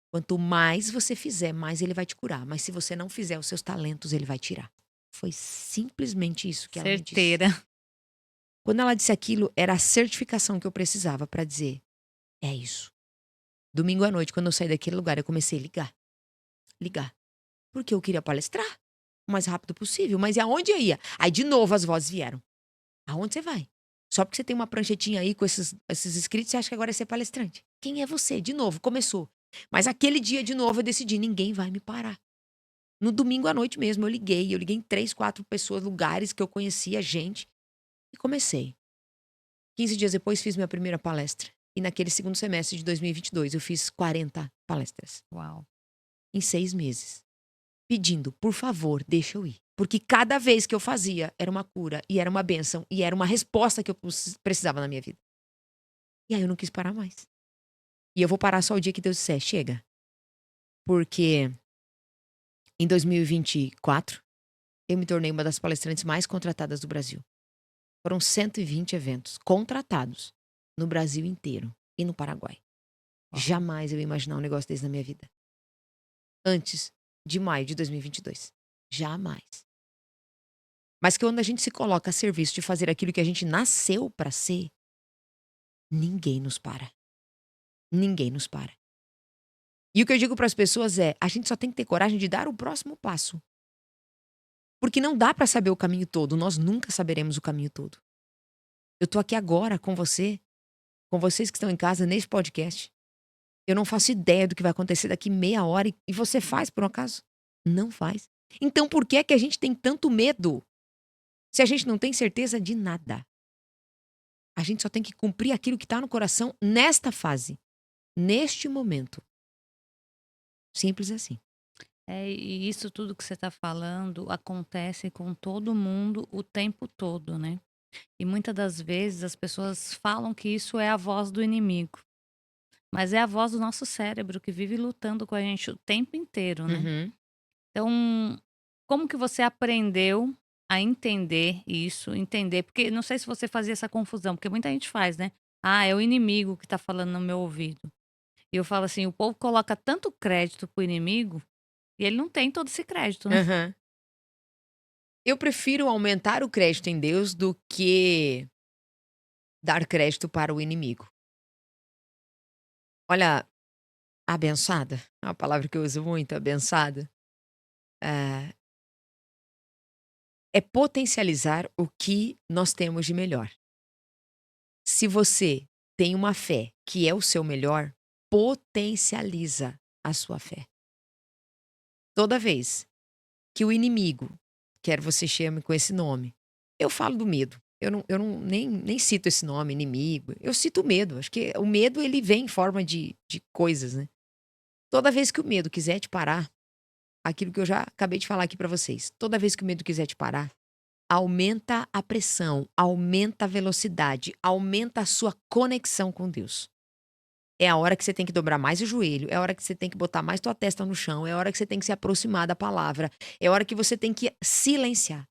[SPEAKER 1] Quanto mais você fizer, mais ele vai te curar. Mas se você não fizer os seus talentos, ele vai tirar. Foi simplesmente isso que ela me disse.
[SPEAKER 2] Certeira.
[SPEAKER 1] Quando ela disse aquilo, era a certificação que eu precisava para dizer: é isso. Domingo à noite, quando eu saí daquele lugar, eu comecei a ligar. Ligar. Porque eu queria palestrar o mais rápido possível. Mas e aonde eu ia? Aí, de novo, as vozes vieram. Aonde você vai? Só porque você tem uma pranchetinha aí com esses escritos, você acha que agora é ser palestrante. Quem é você? De novo, começou. Mas aquele dia, de novo, eu decidi: ninguém vai me parar. No domingo à noite mesmo, eu liguei. Eu liguei em 3, 4 pessoas, lugares que eu conhecia, gente. E comecei. 15 dias depois, fiz minha primeira palestra. E naquele segundo semestre de 2022, eu fiz 40 palestras.
[SPEAKER 2] Uau.
[SPEAKER 1] Em 6 meses. Pedindo, por favor, deixa eu ir. Porque cada vez que eu fazia, era uma cura, e era uma bênção, e era uma resposta que eu precisava na minha vida. E aí eu não quis parar mais. E eu vou parar só o dia que Deus disser, chega. Porque em 2024, eu me tornei uma das palestrantes mais contratadas do Brasil. Foram 120 eventos contratados no Brasil inteiro e no Paraguai.
[SPEAKER 2] Uau.
[SPEAKER 1] Jamais eu ia imaginar um negócio desse na minha vida. Antes de maio de 2022. Jamais. Mas que quando a gente se coloca a serviço de fazer aquilo que a gente nasceu para ser, ninguém nos para. Ninguém nos para. E o que eu digo para as pessoas é, a gente só tem que ter coragem de dar o próximo passo. Porque não dá para saber o caminho todo, nós nunca saberemos o caminho todo. Eu tô aqui agora com você, com vocês que estão em casa nesse podcast. Eu não faço ideia do que vai acontecer daqui meia hora e você faz por um acaso? Não faz. Então por que é que a gente tem tanto medo? Se a gente não tem certeza de nada. A gente só tem que cumprir aquilo que está no coração nesta fase, neste momento. Simples assim.
[SPEAKER 2] E isso tudo que você está falando acontece com todo mundo o tempo todo, né? E muitas das vezes as pessoas falam que isso é a voz do inimigo, mas é a voz do nosso cérebro que vive lutando com a gente o tempo inteiro, né?
[SPEAKER 1] Uhum.
[SPEAKER 2] Então, como que você aprendeu a entender isso? Entender, porque não sei se você fazia essa confusão, porque muita gente faz, né? Ah, é o inimigo que tá falando no meu ouvido. E eu falo assim, o povo coloca tanto crédito pro inimigo e ele não tem todo esse crédito, né?
[SPEAKER 1] Aham. Eu prefiro aumentar o crédito em Deus do que dar crédito para o inimigo. Olha, abençoada, é uma palavra que eu uso muito, abençoada, eh, é potencializar o que nós temos de melhor. Se você tem uma fé que é o seu melhor, potencializa a sua fé. Toda vez que o inimigo, quer você chame com esse nome, eu falo do medo. Eu não nem cito esse nome, inimigo. Eu cito o medo. Acho que o medo ele vem em forma de coisas, né? Toda vez que o medo quiser te parar, aquilo que eu já acabei de falar aqui pra vocês. Toda vez que o medo quiser te parar, aumenta a pressão, aumenta a velocidade, aumenta a sua conexão com Deus. É a hora que você tem que dobrar mais o joelho, é a hora que você tem que botar mais tua testa no chão, é a hora que você tem que se aproximar da palavra, é a hora que você tem que silenciar.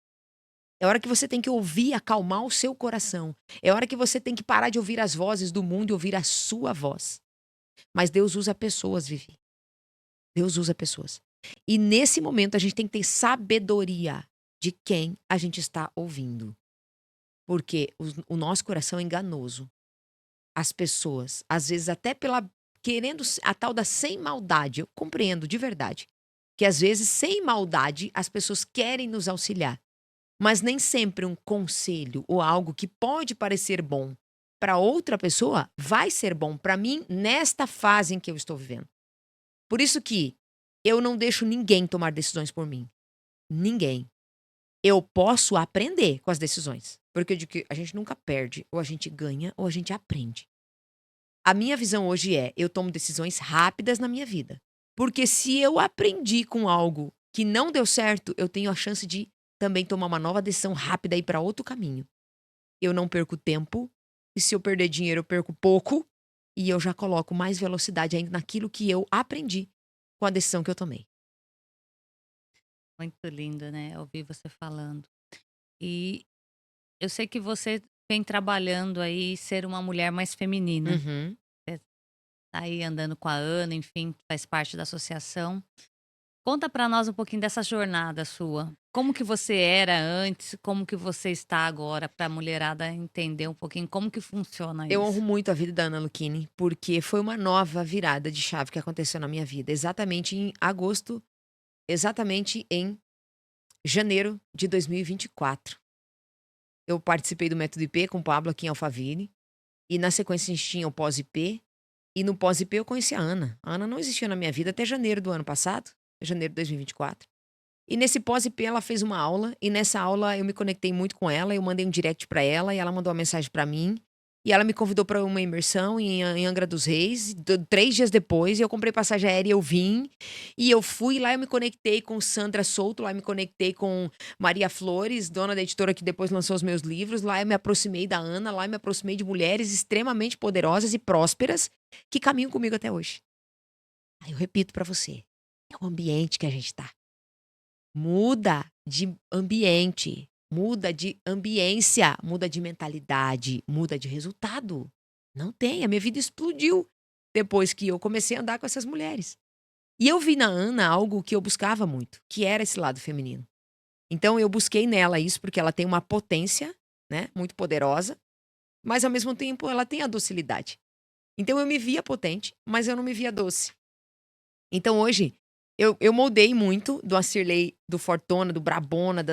[SPEAKER 1] É a hora que você tem que ouvir, acalmar o seu coração. É a hora que você tem que parar de ouvir as vozes do mundo e ouvir a sua voz. Mas Deus usa pessoas, Vivi. Deus usa pessoas. E nesse momento a gente tem que ter sabedoria de quem a gente está ouvindo. Porque o nosso coração é enganoso. As pessoas, às vezes até pela querendo a tal da sem maldade, eu compreendo de verdade, que às vezes sem maldade as pessoas querem nos auxiliar, mas nem sempre um conselho ou algo que pode parecer bom para outra pessoa vai ser bom para mim nesta fase em que eu estou vivendo. Por isso que eu não deixo ninguém tomar decisões por mim. Ninguém. Eu posso aprender com as decisões, porque eu digo que a gente nunca perde, ou a gente ganha ou a gente aprende. A minha visão hoje é, eu tomo decisões rápidas na minha vida. Porque se eu aprendi com algo que não deu certo, eu tenho a chance de também tomar uma nova decisão rápida e ir para outro caminho. Eu não perco tempo, e se eu perder dinheiro, eu perco pouco, e eu já coloco mais velocidade ainda naquilo que eu aprendi com a decisão que eu tomei.
[SPEAKER 2] Muito lindo, né? Ouvir você falando. E eu sei que você vem trabalhando aí ser uma mulher mais feminina.
[SPEAKER 1] Uhum.
[SPEAKER 2] Você tá aí andando com a Ana, enfim, faz parte da associação. Conta pra nós um pouquinho dessa jornada sua. Como que você era antes, como que você está agora, pra mulherada entender um pouquinho como que funciona
[SPEAKER 1] Eu honro
[SPEAKER 2] isso.
[SPEAKER 1] muito a vida da Ana Lucchini, porque foi uma nova virada de chave que aconteceu na minha vida, exatamente em agosto, exatamente em janeiro de 2024. Eu participei do Método IP com o Pablo aqui em Alphaville, e na sequência a gente tinha o pós-IP, e no pós-IP eu conheci a Ana. A Ana não existia na minha vida até janeiro do ano passado, janeiro de 2024. E nesse pós-IP ela fez uma aula, e nessa aula eu me conectei muito com ela, eu mandei um direct pra ela, e ela mandou uma mensagem pra mim, e ela me convidou pra uma imersão em Angra dos Reis, 3 dias depois, e eu comprei passagem aérea e eu vim, e eu fui lá, eu me conectei com Sandra Souto, lá eu me conectei com Maria Flores, dona da editora que depois lançou os meus livros, lá eu me aproximei da Ana, lá eu me aproximei de mulheres extremamente poderosas e prósperas que caminham comigo até hoje. Aí eu repito pra você, é o ambiente que a gente tá. Muda de ambiente, muda de ambiência, muda de mentalidade, muda de resultado. Não tem, a minha vida explodiu depois que eu comecei a andar com essas mulheres. E eu vi na Ana algo que eu buscava muito, que era esse lado feminino. Então eu busquei nela isso porque ela tem uma potência, né, muito poderosa, mas ao mesmo tempo ela tem a docilidade. Então eu me via potente, mas eu não me via doce. Então hoje, eu moldei muito do Acirley, do fortona, do brabona,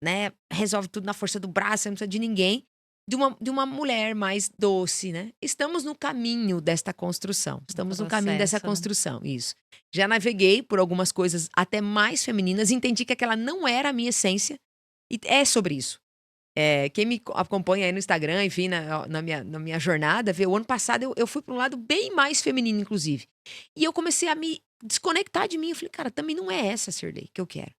[SPEAKER 1] né, resolve tudo na força do braço, não precisa de ninguém, de uma mulher mais doce, né. Estamos no caminho desta construção,
[SPEAKER 2] Um
[SPEAKER 1] estamos no caminho dessa
[SPEAKER 2] processo, né.
[SPEAKER 1] construção, isso. Já naveguei por algumas coisas até mais femininas, entendi que aquela não era a minha essência, e é sobre isso. Quem me acompanha aí no Instagram, enfim, na minha jornada, vê, o ano passado eu fui para um lado bem mais feminino, inclusive. E eu comecei a me desconectar de mim. Eu falei, cara, também não é essa, Shirley, que eu quero.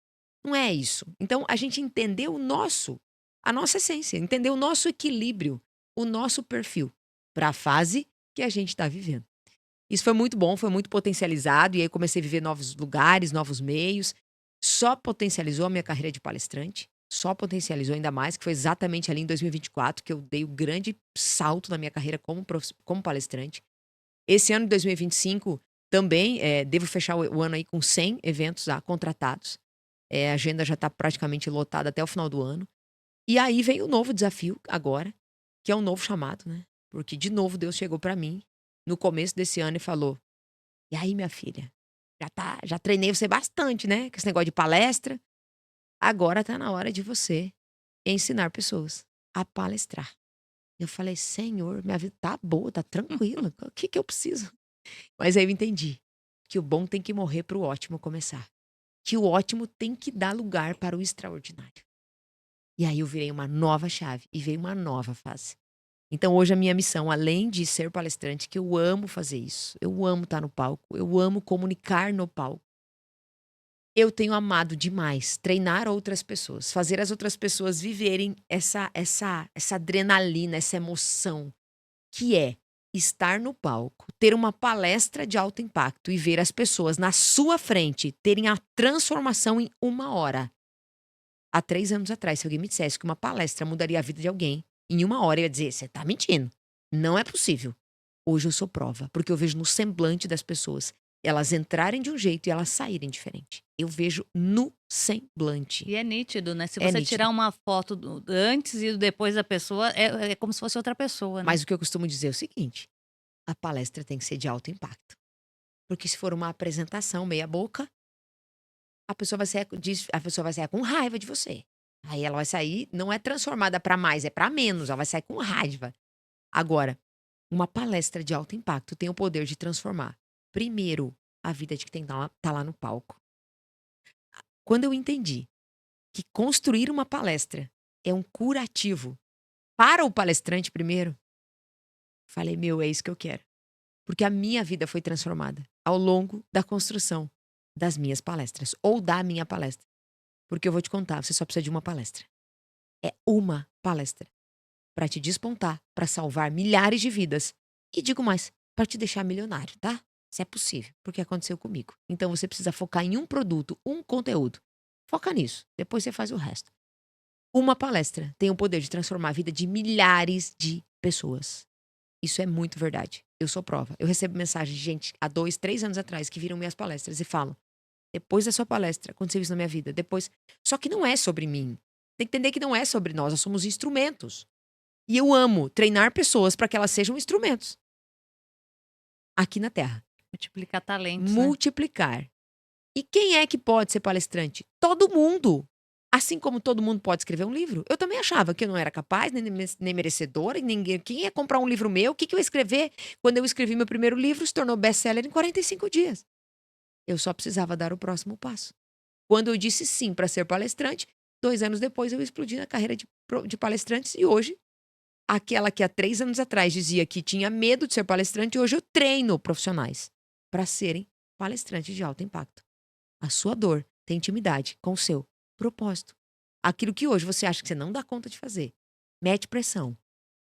[SPEAKER 1] Não é isso. Então, a gente entendeu a nossa essência, entendeu o nosso equilíbrio, o nosso perfil para a fase que a gente está vivendo. Isso foi muito bom, foi muito potencializado, e aí eu comecei a viver novos lugares, novos meios. Só potencializou a minha carreira de palestrante, só potencializou ainda mais, que foi exatamente ali em 2024 que eu dei o grande salto na minha carreira como palestrante. Esse ano de 2025 também devo fechar o ano aí com 100 eventos já contratados. A agenda já está praticamente lotada até o final do ano. E aí vem o novo desafio agora, que é um novo chamado, né? Porque de novo Deus chegou para mim no começo desse ano e falou: "E aí, minha filha, já treinei você bastante, né, com esse negócio de palestra. Agora tá na hora de você ensinar pessoas a palestrar". Eu falei: "Senhor, minha vida tá boa, tá tranquila. O que que eu preciso?". Mas aí eu entendi que o bom tem que morrer para o ótimo começar. Que o ótimo tem que dar lugar para o extraordinário. E aí eu virei uma nova chave e veio uma nova fase. Então hoje a minha missão, além de ser palestrante, que eu amo fazer isso, eu amo estar no palco, eu amo comunicar no palco. Eu tenho amado demais treinar outras pessoas, fazer as outras pessoas viverem essa adrenalina, essa emoção, que é estar no palco, ter uma palestra de alto impacto e ver as pessoas na sua frente terem a transformação em 1 hora. Há 3 anos atrás, se alguém me dissesse que uma palestra mudaria a vida de alguém, em 1 hora eu ia dizer: "Você tá mentindo, não é possível". Hoje eu sou prova, porque eu vejo no semblante das pessoas, elas entrarem de um jeito e elas saírem diferente. Eu vejo no semblante.
[SPEAKER 2] E é nítido, né, se
[SPEAKER 1] É
[SPEAKER 2] você
[SPEAKER 1] nítido.
[SPEAKER 2] tirar uma foto do antes e do depois da pessoa, é como se fosse outra pessoa, né.
[SPEAKER 1] Mas o que eu costumo dizer é o seguinte: a palestra tem que ser de alto impacto, porque se for uma apresentação meia boca, a pessoa vai sair com raiva de você. Aí ela vai sair, não é transformada para mais, é para menos, ela vai sair com raiva. Agora, uma palestra de alto impacto tem o poder de transformar, primeiro, a vida de quem tá lá no palco. Quando eu entendi que construir uma palestra é um curativo para o palestrante primeiro, falei: "Meu, é isso que eu quero". Porque a minha vida foi transformada ao longo da construção das minhas palestras, ou da minha palestra. Porque eu vou te contar, você só precisa de uma palestra. É uma palestra para te despontar, para salvar milhares de vidas. E digo mais, para te deixar milionário, tá? Se é possível, porque aconteceu comigo. Então você precisa focar em um produto, um conteúdo. Foca nisso, depois você faz o resto. Uma palestra tem o poder de transformar a vida de milhares de pessoas. Isso é muito verdade. Eu sou prova. Eu recebo mensagem de gente há 2, 3 anos atrás que viram minhas palestras e falam: "Depois da sua palestra, aconteceu isso na minha vida, depois". Só que não é sobre mim. Tem que entender que não é sobre nós somos instrumentos. E eu amo treinar pessoas para que elas sejam instrumentos aqui na Terra.
[SPEAKER 2] Multiplicar talentos, né.
[SPEAKER 1] Multiplicar. E quem é que pode ser palestrante? Todo mundo. Assim como todo mundo pode escrever um livro. Eu também achava que eu não era capaz, nem merecedora, e ninguém. Quem ia comprar um livro meu? O que que eu ia escrever? Quando eu escrevi meu primeiro livro, se tornou best-seller em 45 dias. Eu só precisava dar o próximo passo. Quando eu disse sim para ser palestrante, 2 anos depois eu explodi na carreira de palestrantes, e hoje, aquela que há 3 anos atrás dizia que tinha medo de ser palestrante, hoje eu treino profissionais para serem palestrantes de alto impacto. A sua dor tem intimidade com o seu propósito. Aquilo que hoje você acha que você não dá conta de fazer, mete pressão.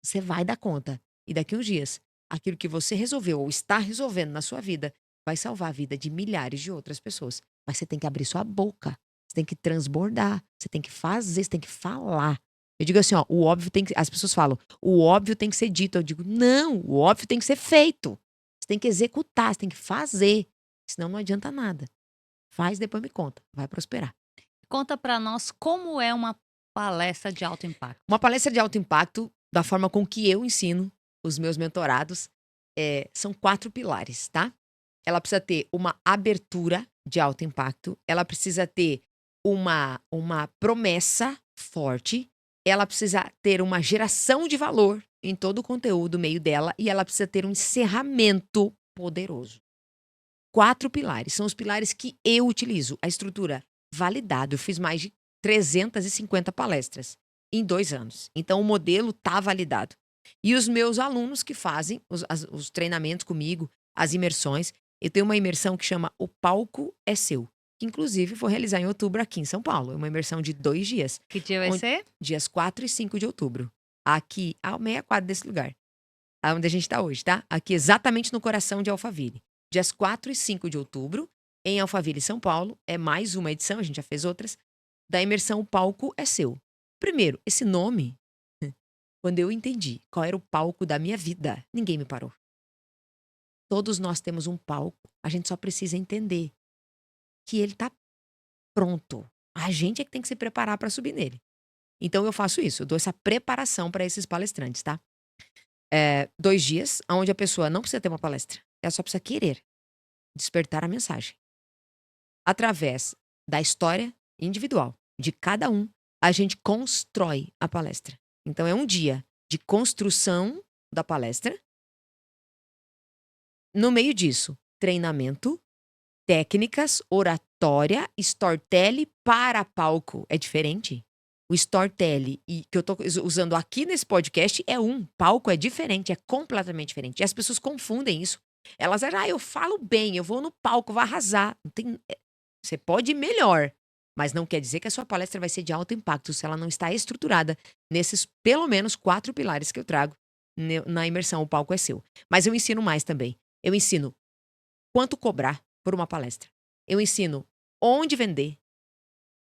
[SPEAKER 1] Você vai dar conta. E daqui uns dias, aquilo que você resolveu ou está resolvendo na sua vida vai salvar a vida de milhares de outras pessoas. Mas você tem que abrir sua boca. Você tem que transbordar. Você tem que fazer, você tem que falar. Eu digo assim, ó, o óbvio tem que. As pessoas falam, o óbvio tem que ser dito. Eu digo, não, o óbvio tem que ser feito. Você tem que executar, você tem que fazer. Senão não adianta nada. Faz, depois me conta. Vai prosperar.
[SPEAKER 2] Conta para nós como é uma palestra de alto impacto.
[SPEAKER 1] Uma palestra de alto impacto, da forma com que eu ensino os meus mentorados, são 4 pilares, tá? Ela precisa ter uma abertura de alto impacto, ela precisa ter uma promessa forte, ela precisa ter uma geração de valor em todo o conteúdo, meio dela, e ela precisa ter um encerramento poderoso. 4 pilares, são os pilares que eu utilizo. A estrutura validada, eu fiz mais de 350 palestras. em 2 anos. Então o modelo tá validado. E os meus alunos que fazem os treinamentos comigo, as imersões, eu tenho uma imersão que chama O Palco é Seu, que inclusive vou realizar em outubro aqui em São Paulo. É uma imersão de 2 dias,
[SPEAKER 2] Que dia vai
[SPEAKER 1] onde
[SPEAKER 2] ser?
[SPEAKER 1] dias 4 e 5 de outubro, aqui a meia quadra desse lugar, aonde a gente tá hoje, tá? Aqui exatamente no coração de Alphaville. Dias 4 e 5 de outubro, em Alphaville, São Paulo, é mais uma edição, a gente já fez outras, da imersão O Palco é Seu. Primeiro, esse nome, quando eu entendi qual era o palco da minha vida, ninguém me parou. Todos nós temos um palco, a gente só precisa entender que ele tá pronto. A gente é que tem que se preparar para subir nele. Então eu faço isso, eu dou essa preparação para esses palestrantes, tá? 2 dias, onde a pessoa não precisa ter uma palestra, ela só precisa querer despertar a mensagem. Através da história individual de cada um, a gente constrói a palestra. Então é um dia de construção da palestra. No meio disso, treinamento, técnicas, oratória, storytelling para palco. É diferente. O storytelling que eu tô usando aqui nesse podcast é palco é diferente, é completamente diferente. E as pessoas confundem isso. Elas acham, eu falo bem, eu vou no palco, vou arrasar. Não tem, você pode ir melhor, mas não quer dizer que a sua palestra vai ser de alto impacto se ela não está estruturada nesses pelo menos 4 pilares que eu trago na imersão O Palco é Seu. Mas eu ensino mais também. Eu ensino quanto cobrar por uma palestra. Eu ensino onde vender,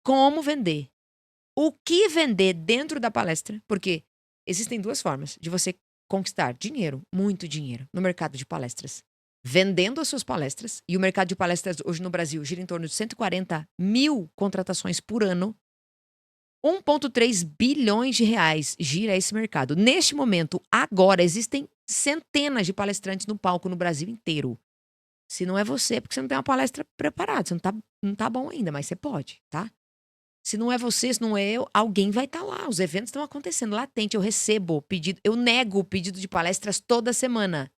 [SPEAKER 1] como vender, o que vender dentro da palestra, porque existem 2 formas de você conquistar dinheiro, muito dinheiro, no mercado de palestras. Vendendo as suas palestras, e o mercado de palestras hoje no Brasil gira em torno de 140 mil contratações por ano. 1,3 bilhões de reais gira esse mercado. Neste momento, agora, existem centenas de palestrantes no palco no Brasil inteiro. Se não é você, é porque você não tem uma palestra preparada. Você não tá bom ainda, mas você pode, tá? Se não é você, se não é eu, alguém vai estar lá. Os eventos estão acontecendo latente. Eu recebo pedido, eu nego o pedido de palestras toda semana.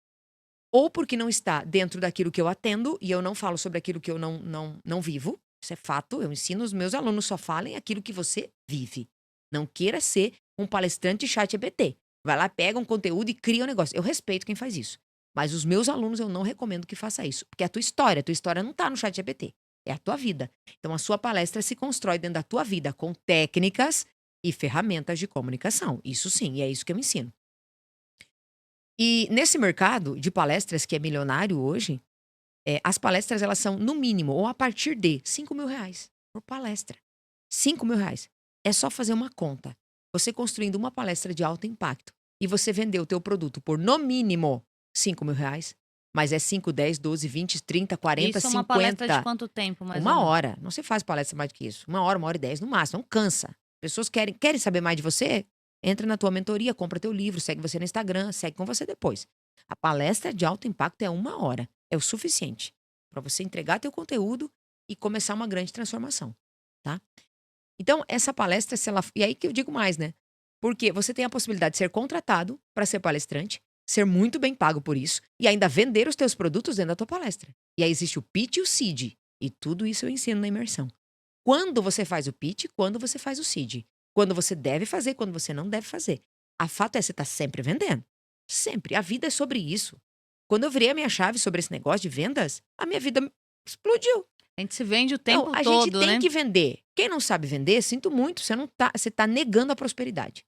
[SPEAKER 1] Ou porque não está dentro daquilo que eu atendo e eu não falo sobre aquilo que eu não vivo. Isso é fato. Eu ensino os meus alunos, só falem aquilo que você vive. Não queira ser um palestrante ChatGPT. Vai lá, pega um conteúdo e cria um negócio. Eu respeito quem faz isso. Mas os meus alunos eu não recomendo que faça isso. Porque é a tua história não está no ChatGPT. É a tua vida. Então a sua palestra se constrói dentro da tua vida com técnicas e ferramentas de comunicação. Isso sim, e é isso que eu ensino. E nesse mercado de palestras que é milionário hoje, as palestras elas são no mínimo ou a partir de R$ 5.000 por palestra. R$ 5.000. É só fazer uma conta. Você construindo uma palestra de alto impacto e você vender o teu produto por no mínimo R$ 5.000, mas é 5, 10, 12, 20, 30, 40,
[SPEAKER 2] Isso é uma palestra de
[SPEAKER 1] 50.
[SPEAKER 2] quanto tempo, mais ou
[SPEAKER 1] Uma
[SPEAKER 2] menos?
[SPEAKER 1] hora. Não se faz palestra mais do que isso. 1 hora e 10 no máximo. Não cansa. Pessoas querem saber mais de você? Entra na tua mentoria, compra teu livro, segue você no Instagram, segue com você depois. A palestra de alto impacto é 1 hora. É o suficiente para você entregar teu conteúdo e começar uma grande transformação, tá? Então, essa palestra, se ela... E aí que eu digo mais, né? Porque você tem a possibilidade de ser contratado para ser palestrante, ser muito bem pago por isso e ainda vender os teus produtos dentro da tua palestra. E aí existe o pitch e o seed. E tudo isso eu ensino na imersão. Quando você faz o pitch, quando você faz o seed. Quando você deve fazer, quando você não deve fazer. A fato é que você tá sempre vendendo. Sempre. A vida é sobre isso. Quando eu virei a minha chave sobre esse negócio de vendas, a minha vida explodiu.
[SPEAKER 2] A gente se vende o
[SPEAKER 1] Então,
[SPEAKER 2] tempo
[SPEAKER 1] a gente
[SPEAKER 2] todo,
[SPEAKER 1] tem
[SPEAKER 2] né?
[SPEAKER 1] que vender. Quem não sabe vender, sinto muito, você tá negando a prosperidade.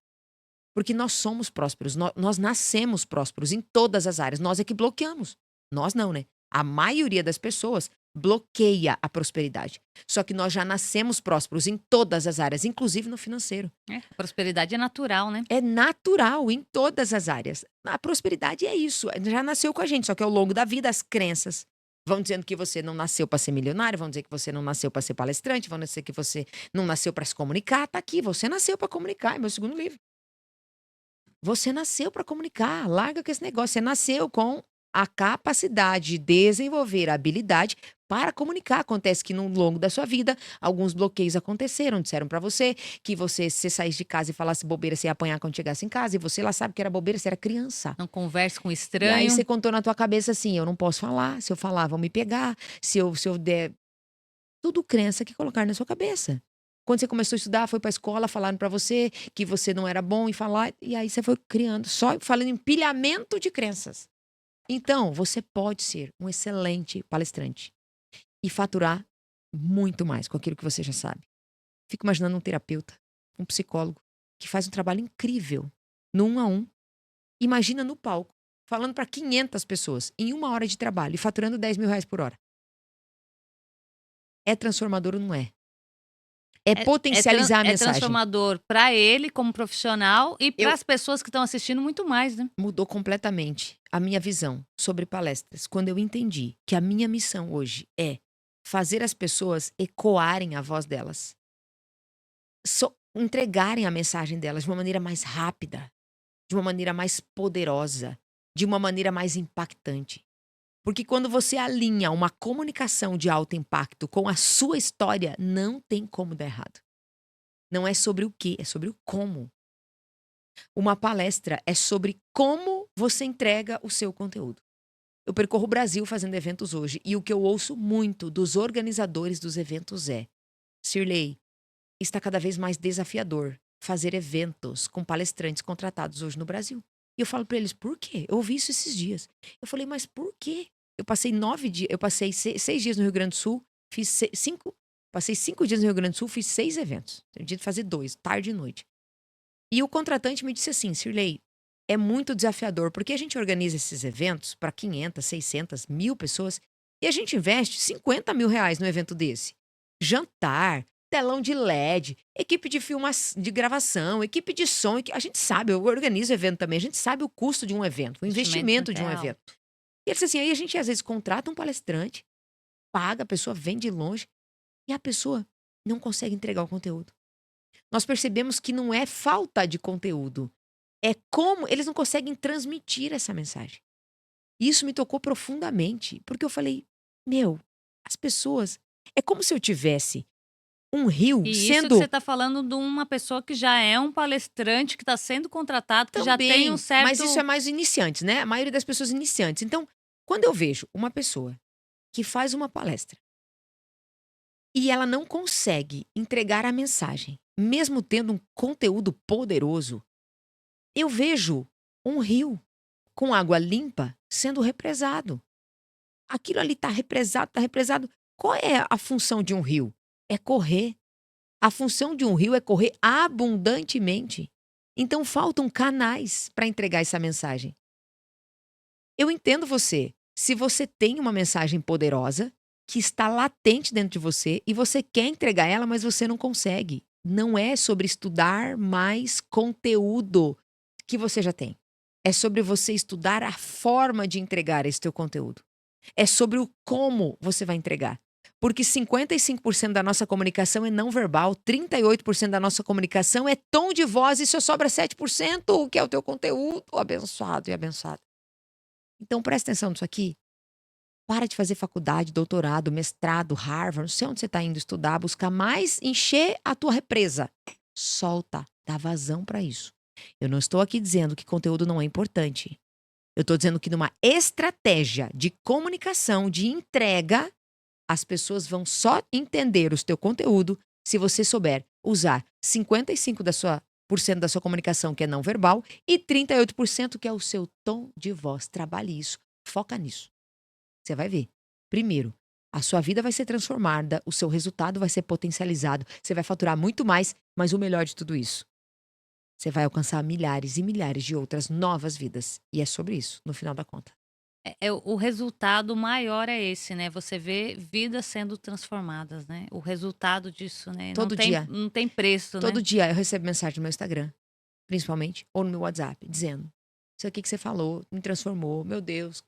[SPEAKER 1] Porque nós somos prósperos, nós nascemos prósperos em todas as áreas. Nós é que bloqueamos. Nós não, né? A maioria das pessoas bloqueia a prosperidade. Só que nós já nascemos prósperos em todas as áreas, inclusive no financeiro.
[SPEAKER 2] A prosperidade é natural, né?
[SPEAKER 1] É natural em todas as áreas. A prosperidade é isso, já nasceu com a gente, só que ao longo da vida as crenças vão dizendo que você não nasceu para ser milionário, vão dizer que você não nasceu para ser palestrante, vão dizer que você não nasceu para se comunicar. Tá aqui, você nasceu para comunicar, é meu segundo livro. Você nasceu para comunicar, larga com esse negócio. Você nasceu com a capacidade de desenvolver a habilidade para comunicar. Acontece que no longo da sua vida, alguns bloqueios aconteceram. Disseram para você que se saísse de casa e falasse bobeira, você ia apanhar quando chegasse em casa. E você lá sabe que era bobeira, você era criança.
[SPEAKER 2] Não converse com
[SPEAKER 1] E aí
[SPEAKER 2] estranho.
[SPEAKER 1] você contou na tua cabeça assim, eu não posso falar. Se eu falar, vão me pegar. Se eu der... Tudo crença que colocar na sua cabeça. Quando você começou a estudar, foi pra escola, falaram pra você que você não era bom em falar, e aí você foi criando, só falando empilhamento de crenças. Então, você pode ser um excelente palestrante e faturar muito mais com aquilo que você já sabe. Fico imaginando um terapeuta, um psicólogo, que faz um trabalho incrível no 1 a 1. Imagina no palco, falando para 500 pessoas em 1 hora de trabalho e faturando R$ 10.000 por hora. É transformador ou não é? É potencializar a
[SPEAKER 2] É
[SPEAKER 1] mensagem.
[SPEAKER 2] transformador para ele como profissional e para
[SPEAKER 1] Eu
[SPEAKER 2] as pessoas que estão assistindo muito mais, né?
[SPEAKER 1] Mudou completamente a minha visão sobre palestras quando eu entendi que a minha missão hoje é fazer as pessoas ecoarem a voz delas, entregarem a mensagem delas de uma maneira mais rápida, de uma maneira mais poderosa, de uma maneira mais impactante. Porque quando você alinha uma comunicação de alto impacto com a sua história, não tem como dar errado. Não é sobre o que, é sobre o como. Uma palestra é sobre como você entrega o seu conteúdo. Eu percorro o Brasil fazendo eventos hoje e o que eu ouço muito dos organizadores dos eventos é: Cirlei, está cada vez mais desafiador fazer eventos com palestrantes contratados hoje no Brasil. E eu falo para eles: por quê? Eu ouvi isso esses dias. Eu falei: mas por quê? Eu passei 9 dias, eu passei 6 dias no Rio Grande do Sul, fiz 5, passei 5 dias no Rio Grande do Sul, fiz 6 eventos. Tenho dia de fazer 2, tarde e noite. E o contratante me disse assim: Cirlei, é muito desafiador, porque a gente organiza esses eventos para 500, 600, 1.000 pessoas e a gente investe R$ 50.000 no evento desse. Jantar, telão de LED, equipe de de gravação, equipe de som. A gente sabe, eu organizo evento também, a gente sabe o custo de um evento, o investimento de
[SPEAKER 2] É
[SPEAKER 1] um
[SPEAKER 2] alto.
[SPEAKER 1] evento. E ele disse assim: aí a gente às vezes contrata um palestrante, paga, a pessoa vem de longe e a pessoa não consegue entregar o conteúdo. Nós percebemos que não é falta de conteúdo, é como eles não conseguem transmitir essa mensagem. E isso me tocou profundamente, porque eu falei: meu, as pessoas. É como se eu tivesse um rio
[SPEAKER 2] E isso que você
[SPEAKER 1] sendo
[SPEAKER 2] está falando de uma pessoa que já é um palestrante, que está sendo contratado, que já tem um
[SPEAKER 1] também, mas isso é
[SPEAKER 2] certo.
[SPEAKER 1] mais iniciantes, né? A maioria das pessoas iniciantes. Então, quando eu vejo uma pessoa que faz uma palestra e ela não consegue entregar a mensagem, mesmo tendo um conteúdo poderoso, eu vejo um rio com água limpa sendo represado. Aquilo ali está represado, está represado. Qual é a função de um rio? É correr. A função de um rio é correr abundantemente. Então faltam canais para entregar essa mensagem. Eu entendo você. Se você tem uma mensagem poderosa que está latente dentro de você e você quer entregar ela, mas você não consegue. Não é sobre estudar mais conteúdo que você já tem. É sobre você estudar a forma de entregar esse teu conteúdo. É sobre o como você vai entregar. Porque 55% da nossa comunicação é não verbal, 38% da nossa comunicação é tom de voz e só sobra 7%, que é o teu conteúdo, abençoado e abençoado. Então presta atenção nisso aqui. Para de fazer faculdade, doutorado, mestrado, Harvard, não sei onde você está indo estudar, buscar mais encher a tua represa. Solta, dá vazão para isso. Eu não estou aqui dizendo que conteúdo não é importante. Eu estou dizendo que numa estratégia de comunicação, de entrega, as pessoas vão só entender o teu conteúdo se você souber usar 55% da sua comunicação, que é não verbal, e 38% que é o seu tom de voz. Trabalhe isso. Foca nisso. Você vai ver. Primeiro, a sua vida vai ser transformada, o seu resultado vai ser potencializado, você vai faturar muito mais, mas o melhor de tudo isso, você vai alcançar milhares e milhares de outras novas vidas. E é sobre isso, no final da conta.
[SPEAKER 2] O resultado maior é esse, né? Você vê vidas sendo transformadas, né? O resultado disso, né?
[SPEAKER 1] Todo dia,
[SPEAKER 2] Não tem preço, né?
[SPEAKER 1] todo dia eu recebo mensagem no meu Instagram, principalmente, ou no meu WhatsApp, dizendo: isso aqui que você falou me transformou, meu Deus.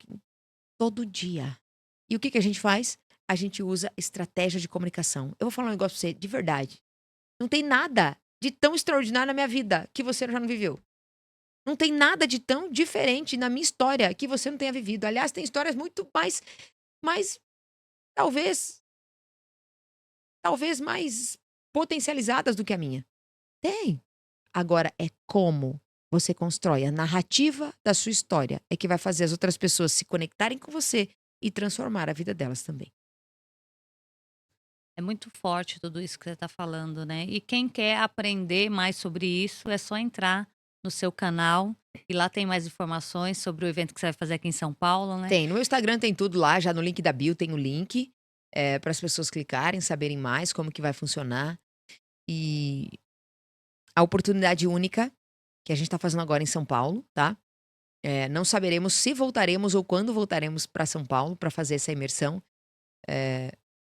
[SPEAKER 1] Todo dia. E o que que a gente faz? A gente usa estratégia de comunicação. Eu vou falar um negócio pra você, de verdade. Não tem nada de tão extraordinário na minha vida que você já não viveu. Não tem nada de tão diferente na minha história que você não tenha vivido. Aliás, tem histórias muito mais talvez, talvez mais potencializadas do que a minha. Tem. Agora é como você constrói a narrativa da sua história é que vai fazer as outras pessoas se conectarem com você e transformar a vida delas também.
[SPEAKER 2] É muito forte tudo isso que você está falando, né? E quem quer aprender mais sobre isso, é só entrar no seu canal e lá tem mais informações sobre o evento que você vai fazer aqui em São Paulo, né?
[SPEAKER 1] Tem, no meu Instagram tem tudo lá, já no link da bio tem o link, para as pessoas clicarem, saberem mais como que vai funcionar. E a oportunidade única que a gente está fazendo agora em São Paulo, tá? Não saberemos se voltaremos ou quando voltaremos para São Paulo para fazer essa imersão,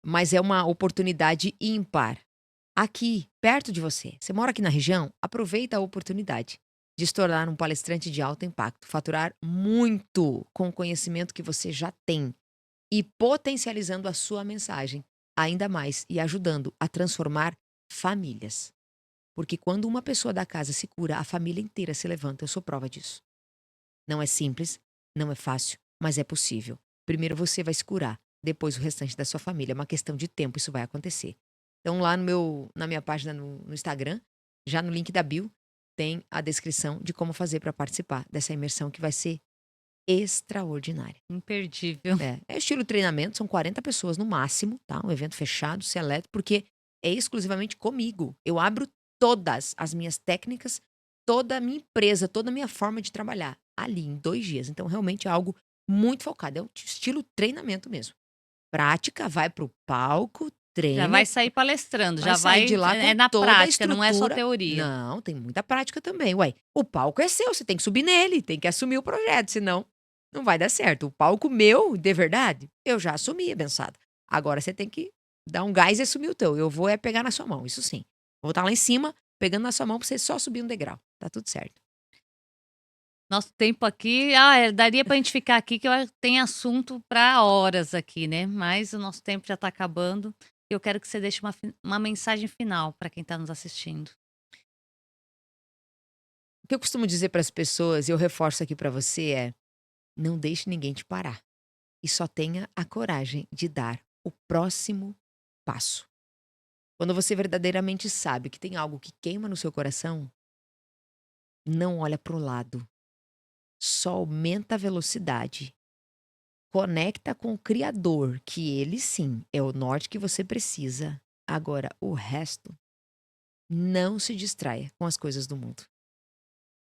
[SPEAKER 1] mas é uma oportunidade ímpar. Aqui, perto de você. Você mora aqui na região? Aproveita a oportunidade de se tornar um palestrante de alto impacto, faturar muito com o conhecimento que você já tem e potencializando a sua mensagem ainda mais e ajudando a transformar famílias. Porque quando uma pessoa da casa se cura, a família inteira se levanta. Eu sou prova disso. Não é simples, não é fácil, mas é possível. Primeiro você vai se curar, depois o restante da sua família. É uma questão de tempo, isso vai acontecer. Então, lá na minha página no Instagram, já no link da bio, tem a descrição de como fazer para participar dessa imersão que vai ser extraordinária.
[SPEAKER 2] Imperdível.
[SPEAKER 1] É estilo treinamento, são 40 pessoas no máximo, tá? Um evento fechado, seleto, porque é exclusivamente comigo. Eu abro todas as minhas técnicas, toda a minha empresa, toda a minha forma de trabalhar ali em 2 dias. Então, realmente é algo muito focado. É um estilo treinamento mesmo. Prática, vai pro palco,
[SPEAKER 2] Já
[SPEAKER 1] treina,
[SPEAKER 2] vai sair palestrando,
[SPEAKER 1] vai
[SPEAKER 2] já
[SPEAKER 1] sair
[SPEAKER 2] vai
[SPEAKER 1] de lá com
[SPEAKER 2] é na
[SPEAKER 1] toda a
[SPEAKER 2] prática, não é só
[SPEAKER 1] estrutura.
[SPEAKER 2] teoria.
[SPEAKER 1] Não, tem muita prática também. Ué, o palco é seu, você tem que subir nele, tem que assumir o projeto, senão não vai dar certo. O palco meu, de verdade, eu já assumi, abençoada. Agora você tem que dar um gás e assumir o teu. Eu vou pegar na sua mão, isso sim. Vou estar lá em cima, pegando na sua mão pra você só subir um degrau. Tá tudo certo.
[SPEAKER 2] Nosso tempo aqui, daria pra gente ficar aqui que eu tem assunto para horas aqui, né, mas o nosso tempo já tá acabando. Eu quero que você deixe uma mensagem final para quem tá nos assistindo.
[SPEAKER 1] O que eu costumo dizer para as pessoas, e eu reforço aqui para você, não deixe ninguém te parar. E só tenha a coragem de dar o próximo passo. Quando você verdadeiramente sabe que tem algo que queima no seu coração, não olha para o lado. Só aumenta a velocidade. Conecta com o Criador, que ele sim é o norte que você precisa. Agora, o resto, não se distraia com as coisas do mundo.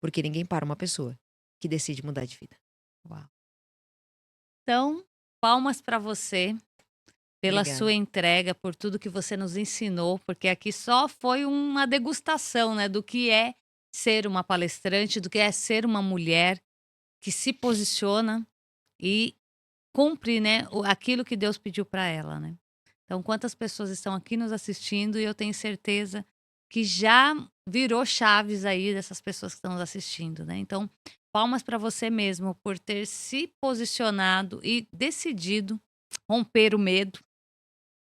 [SPEAKER 1] Porque ninguém para uma pessoa que decide mudar de vida.
[SPEAKER 2] Uau. Então, palmas para você pela
[SPEAKER 1] Obrigada.
[SPEAKER 2] sua entrega, por tudo que você nos ensinou, porque aqui só foi uma degustação, né, do que é ser uma palestrante, do que é ser uma mulher que se posiciona e cumpre, né, aquilo que Deus pediu para ela, né. Então, quantas pessoas estão aqui nos assistindo e eu tenho certeza que já virou chaves aí dessas pessoas que estão nos assistindo, né. Então, palmas para você mesmo por ter se posicionado e decidido romper o medo,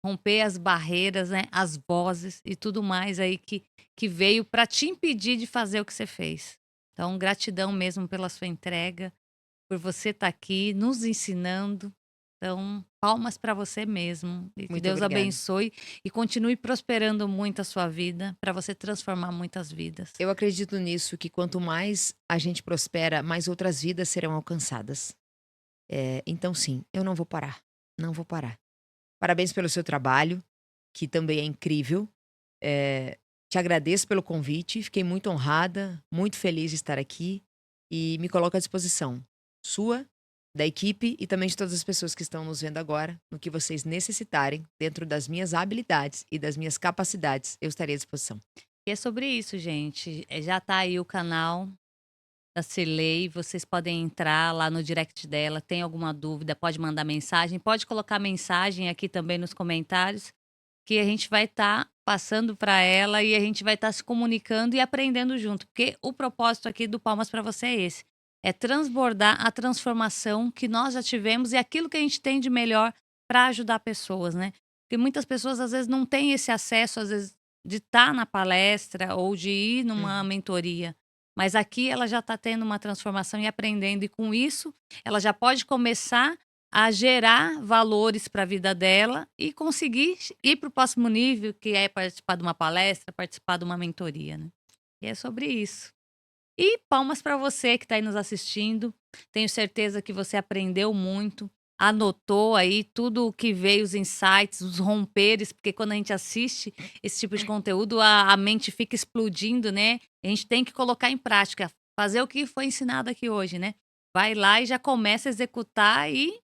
[SPEAKER 2] romper as barreiras, né, as vozes e tudo mais aí que veio para te impedir de fazer o que você fez. Então, gratidão mesmo pela sua entrega, por você estar aqui nos ensinando. Então, palmas para você mesmo e que
[SPEAKER 1] Muito
[SPEAKER 2] Deus
[SPEAKER 1] obrigada.
[SPEAKER 2] abençoe e continue prosperando muito a sua vida, para você transformar muitas vidas.
[SPEAKER 1] Eu acredito nisso, que quanto mais a gente prospera, mais outras vidas serão alcançadas. Então sim, eu não vou parar, não vou parar. Parabéns pelo seu trabalho, que também é incrível. Te agradeço pelo convite, fiquei muito honrada, muito feliz de estar aqui e me coloco à disposição sua, da equipe e também de todas as pessoas que estão nos vendo agora, no que vocês necessitarem, dentro das minhas habilidades e das minhas capacidades, eu estarei à disposição.
[SPEAKER 2] E é sobre isso, gente. Já tá aí o canal da Cirlei, vocês podem entrar lá no direct dela, tem alguma dúvida, pode mandar mensagem, pode colocar mensagem aqui também nos comentários, que a gente vai estar passando para ela e a gente vai estar se comunicando e aprendendo junto, porque o propósito aqui do Palmas para você é esse, é transbordar a transformação que nós já tivemos e aquilo que a gente tem de melhor para ajudar pessoas, né? Porque muitas pessoas às vezes não têm esse acesso, às vezes, de estar na palestra ou de ir numa
[SPEAKER 1] Uhum.
[SPEAKER 2] mentoria. Mas aqui ela já está tendo uma transformação e aprendendo, e com isso ela já pode começar a gerar valores para a vida dela e conseguir ir para o próximo nível, que é participar de uma palestra, participar de uma mentoria, né. E é sobre isso. E palmas para você que está aí nos assistindo. Tenho certeza que você aprendeu muito, anotou aí tudo o que veio, os insights, os romperes, porque quando a gente assiste esse tipo de conteúdo, a mente fica explodindo, né? A gente tem que colocar em prática, fazer o que foi ensinado aqui hoje, né? Vai lá e já começa a executar e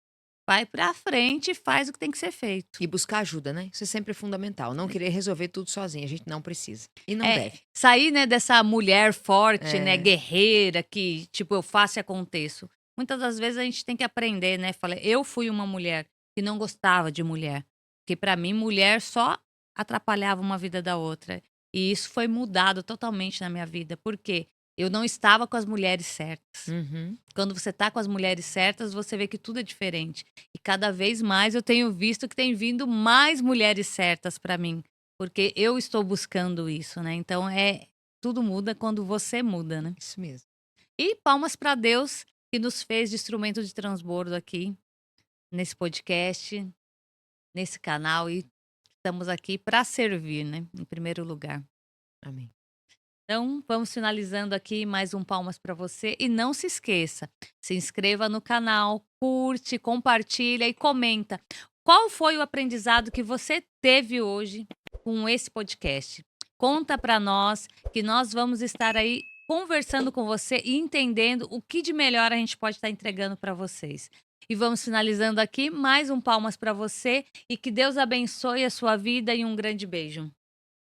[SPEAKER 2] vai pra frente e faz o que tem que ser feito.
[SPEAKER 1] E buscar ajuda, né? Isso é sempre fundamental. Não querer resolver tudo sozinho. A gente não precisa. E não
[SPEAKER 2] É,
[SPEAKER 1] deve.
[SPEAKER 2] sair, né, dessa mulher forte, né,
[SPEAKER 1] É,
[SPEAKER 2] guerreira, que tipo, eu faço e aconteço. Muitas das vezes a gente tem que aprender, né? Falei, eu fui uma mulher que não gostava de mulher, porque pra mim mulher só atrapalhava uma vida da outra. E isso foi mudado totalmente na minha vida, porque eu não estava com as mulheres certas.
[SPEAKER 1] uhum,
[SPEAKER 2] Quando você tá com as mulheres certas, você vê que tudo é diferente. E cada vez mais eu tenho visto que tem vindo mais mulheres certas para mim, porque eu estou buscando isso, né? Então tudo muda quando você muda, né?
[SPEAKER 1] isso mesmo.
[SPEAKER 2] E palmas para Deus que nos fez de instrumento de transbordo aqui nesse podcast, nesse canal e estamos aqui para servir, né? Em primeiro lugar.
[SPEAKER 1] Amém.
[SPEAKER 2] Então, vamos finalizando aqui mais um palmas para você e não se esqueça, se inscreva no canal, curte, compartilha e comenta. Qual foi o aprendizado que você teve hoje com esse podcast? Conta para nós que nós vamos estar aí conversando com você e entendendo o que de melhor a gente pode estar entregando para vocês. E vamos finalizando aqui mais um palmas para você e que Deus abençoe a sua vida e um grande beijo.